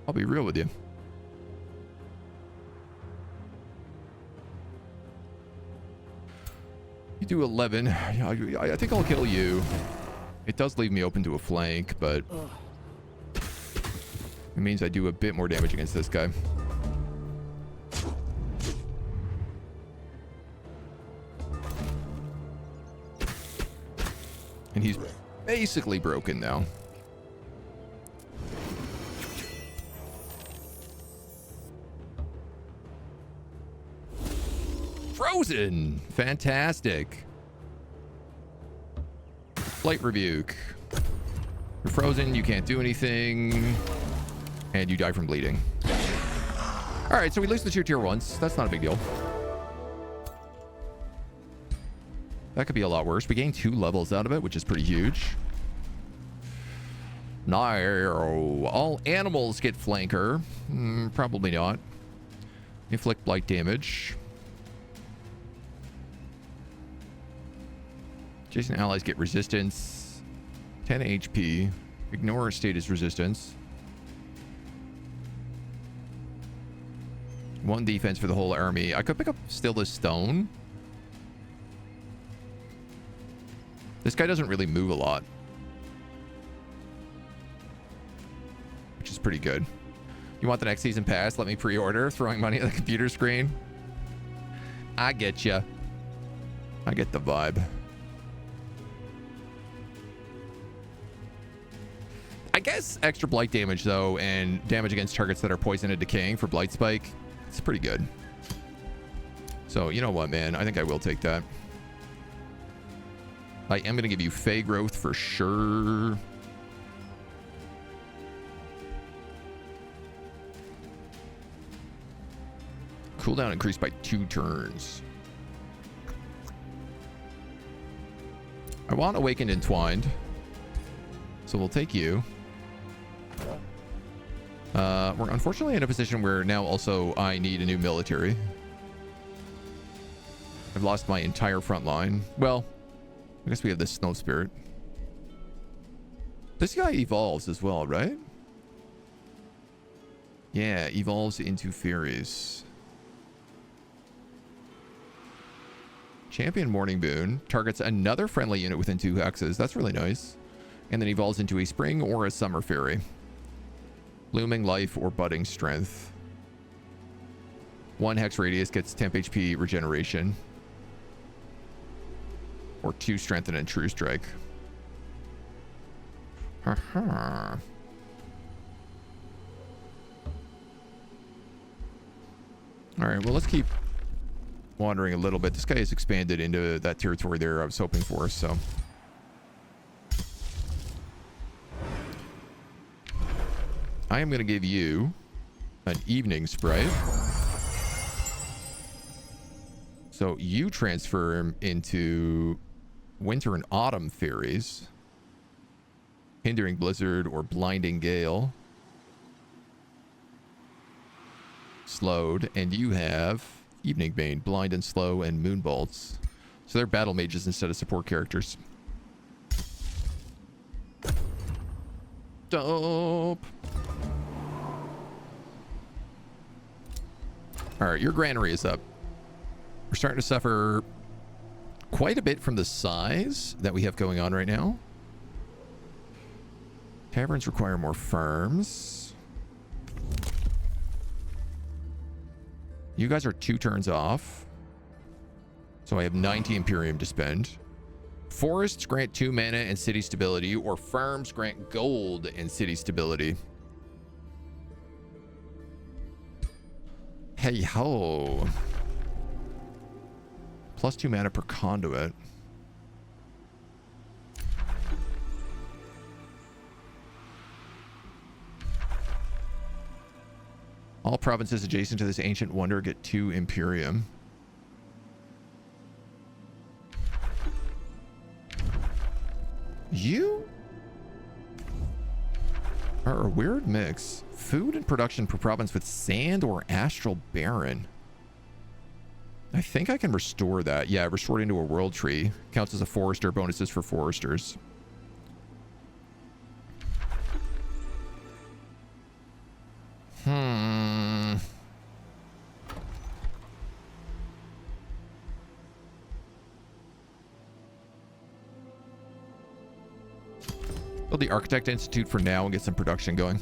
S1: I'll be real with you. You do 11. I think I'll kill you. It does leave me open to a flank, but it means I do a bit more damage against this guy. And he's basically broken now. Frozen! Fantastic. Flight rebuke. You're frozen, you can't do anything, and you die from bleeding. Alright, so we lose the tier 1s. That's not a big deal. That could be a lot worse. We gained 2 levels out of it, which is pretty huge. No. All animals get flanker. Probably not. Inflict blight damage. Adjacent allies get resistance. 10 HP. Ignore status resistance. 1 defense for the whole army. I could pick up Still the Stone. This guy doesn't really move a lot, which is pretty good. You want the next season pass? Let me pre-order. Throwing money at the computer screen. I get ya. I get the vibe. I guess extra blight damage, though, and damage against targets that are poisoned and decaying for Blight Spike, it's pretty good. So, you know what, man? I think I will take that. I am going to give you Fey Growth for sure. Cooldown increased by 2 turns. I want Awakened Entwined, so we'll take you. We're unfortunately in a position where now also I need a new military. I've lost my entire front line. Well, I guess we have this Snow Spirit. This guy evolves as well, right? Yeah, evolves into fairies. Champion Morning Boon targets another friendly unit within 2 hexes. That's really nice. And then evolves into a spring or a summer fairy. Blooming Life or Budding Strength. 1 hex radius gets temp HP regeneration. Or 2 strengthen and true strike. Haha. Alright, well, let's keep wandering a little bit. This guy has expanded into that territory there I was hoping for, so. I am going to give you an Evening Sprite. So you transfer him into Winter and Autumn Fairies. Hindering Blizzard or Blinding Gale. Slowed. And you have Evening Bane, Blind and Slow, and Moonbolts. So they're battle mages instead of support characters. Dope. Alright, your granary is up. We're starting to suffer quite a bit from the size that we have going on right now. Taverns require more farms. You guys are 2 turns off. So I have 90 Imperium to spend. Forests grant 2 mana and city stability, or farms grant gold and city stability. Hey ho. Plus 2 mana per conduit. All provinces adjacent to this ancient wonder get 2 Imperium. You are a weird mix. Food and production per province with sand or astral barren. I think I can restore that. Yeah, restored into a world tree. Counts as a forester. Bonuses for foresters. Build the Architect Institute for now and get some production going.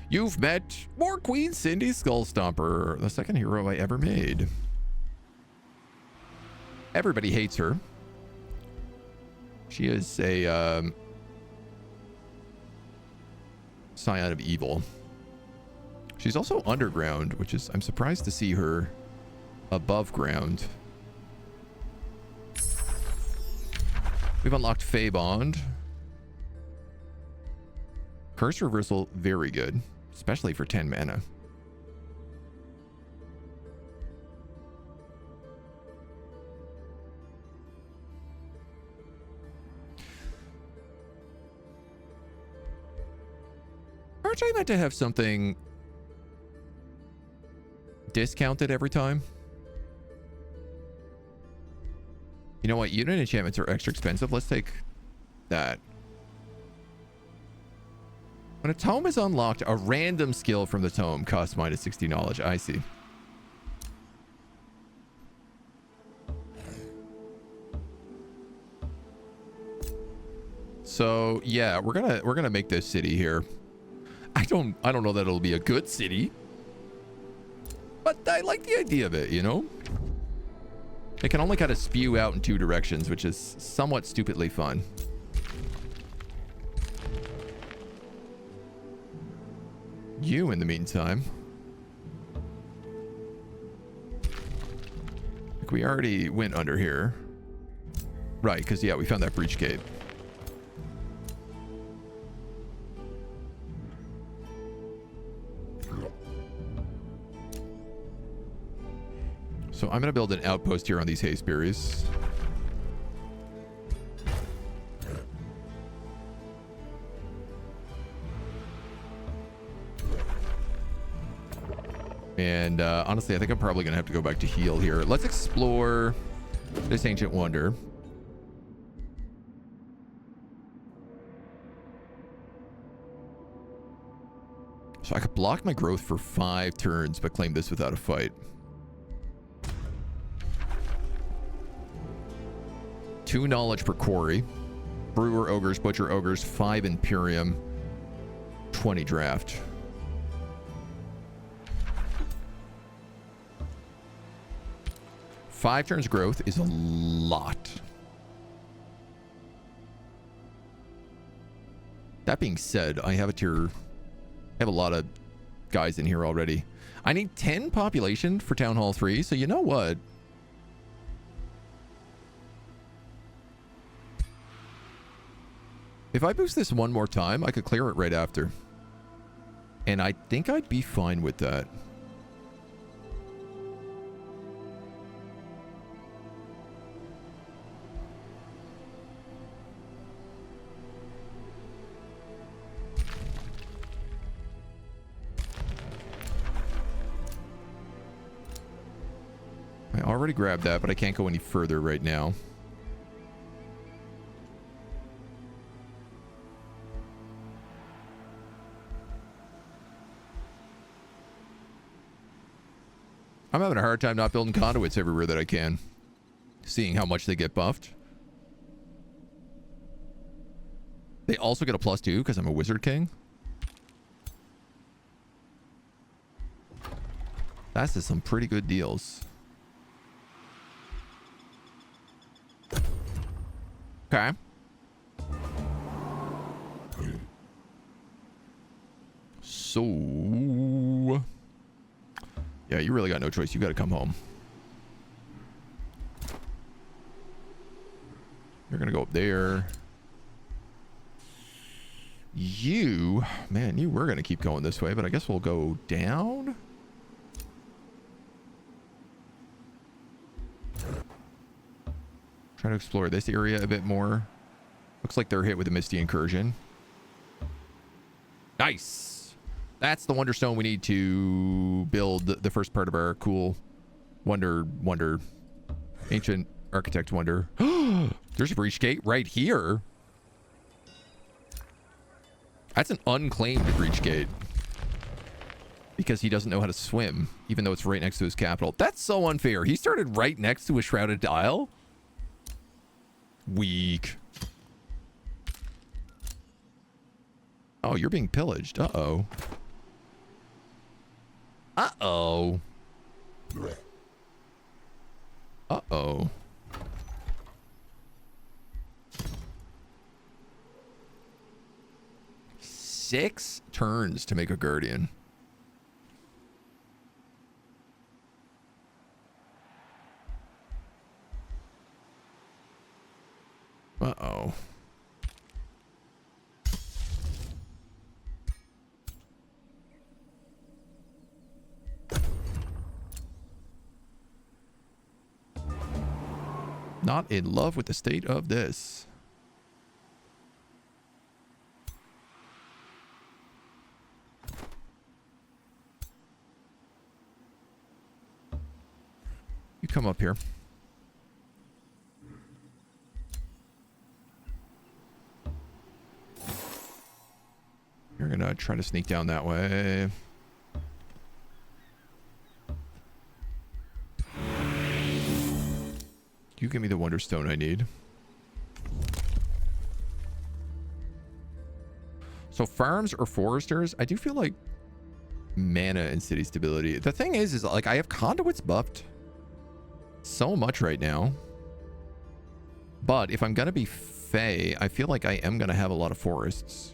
S1: You've met War Queen Cindy Skullstomper, the 2nd hero I ever made. Everybody hates her. She is a scion of evil. She's also underground, which is, I'm surprised to see her above ground. We've unlocked Fey Bond. Curse Reversal, very good. Especially for 10 mana. Aren't I meant to have something discounted every time? You know what? Unit enchantments are extra expensive. Let's take that. When a tome is unlocked, a random skill from the tome costs minus 60 knowledge. I see. So yeah, we're gonna make this city here. I don't know that it'll be a good city, but I like the idea of it, you know? It can only kind of spew out in two directions, which is somewhat stupidly fun. You, in the meantime. Like we already went under here. Right, because, yeah, we found that breach gate. So I'm going to build an outpost here on these hasteberries. And honestly, I think I'm probably going to have to go back to heal here. Let's explore this ancient wonder. So I could block my growth for 5 turns, but claim this without a fight. 2 knowledge per quarry. Brewer ogres, butcher ogres, 5 Imperium, 20 draft. Five turns growth is a lot. That being said, I have a lot of guys in here already. I need 10 population for Town Hall 3, so you know what? If I boost this one more time, I could clear it right after. And I think I'd be fine with that. I already grabbed that, but I can't go any further right now. I'm having a hard time not building conduits everywhere that I can, seeing how much they get buffed. They also get a +2 because I'm a Wizard King. That's just some pretty good deals. Okay. So... yeah, you really got no choice. You got to come home. You're going to go up there. You... man, you were going to keep going this way, but I guess we'll go down. Trying to explore this area a bit more. Looks like they're hit with a Misty Incursion. Nice. That's the Wonderstone we need to build the first part of our cool wonder ancient architect wonder. There's a breach gate right here. That's an unclaimed breach gate because he doesn't know how to swim, even though it's right next to his capital. That's so unfair. He started right next to a shrouded isle. Weak. Oh, you're being pillaged. Uh-oh. Uh-oh. Uh-oh. Six turns to make a guardian. Uh-oh. Not in love with the state of this. come up here. You're gonna try to sneak down that way. You give me the Wonderstone I need. So farms or foresters, I do feel like mana and city stability. The thing is like I have conduits buffed so much right now. But if I'm gonna be Fae, I feel like I am gonna have a lot of forests.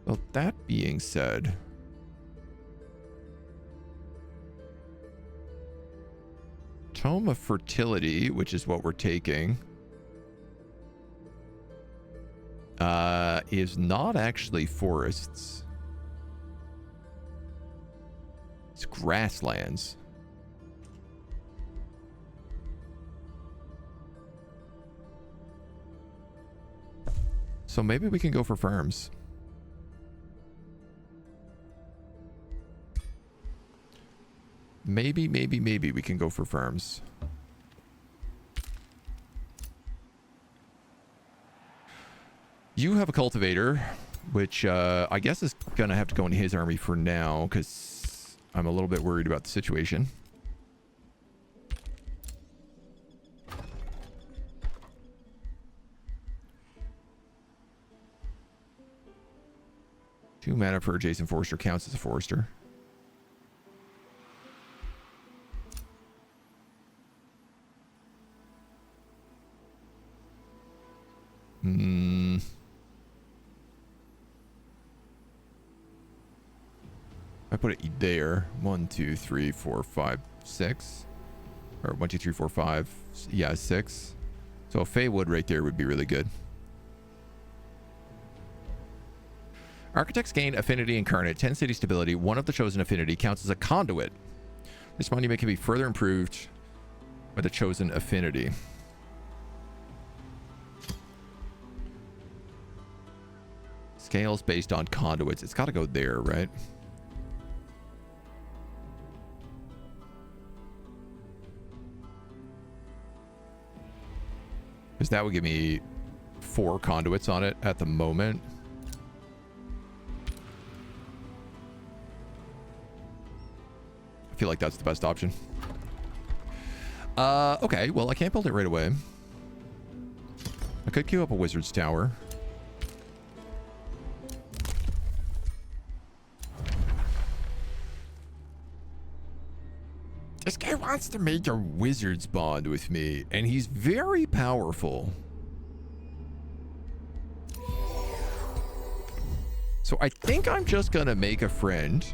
S1: Well, that being said, Tome of Fertility, which is what we're taking, is not actually forests. It's grasslands. So maybe we can go for farms. Maybe we can go for farms. You have a cultivator, which I guess is gonna have to go in his army for now, because I'm a little bit worried about the situation. Two mana for adjacent forester counts as a forester. I put it there. 1, 2, 3, 4, 5, 6. Or 1, 2, 3, 4, 5. Yeah, 6. So a Fey Wood right there would be really good. Architects gain affinity incarnate, 10 city stability. One of the chosen affinity counts as a conduit. This monument can be further improved by the chosen affinity. Scales based on conduits. It's got to go there, right? Because that would give me 4 conduits on it at the moment. I feel like that's the best option. Okay, well, I can't build it right away. I could queue up a wizard's tower. This guy wants to make a wizard's bond with me, and he's very powerful. So I think I'm just gonna make a friend.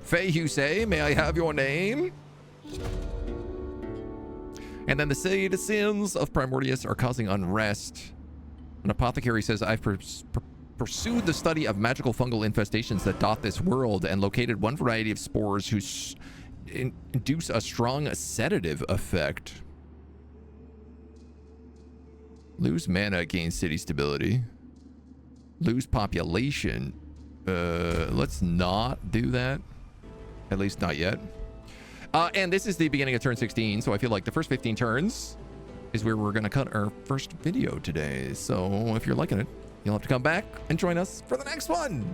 S1: Faye Husay, may I have your name? And then the citizens of Primordius are causing unrest. An apothecary says, I've pursued the study of magical fungal infestations that dot this world and located one variety of spores who induce a strong sedative effect. Lose mana, gain city stability. Lose population. Let's not do that. At least not yet. And this is the beginning of turn 16, so I feel like the first 15 turns is where we're going to cut our first video today. So if you're liking it, you'll have to come back and join us for the next one.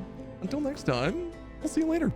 S1: Until next time, I'll see you later.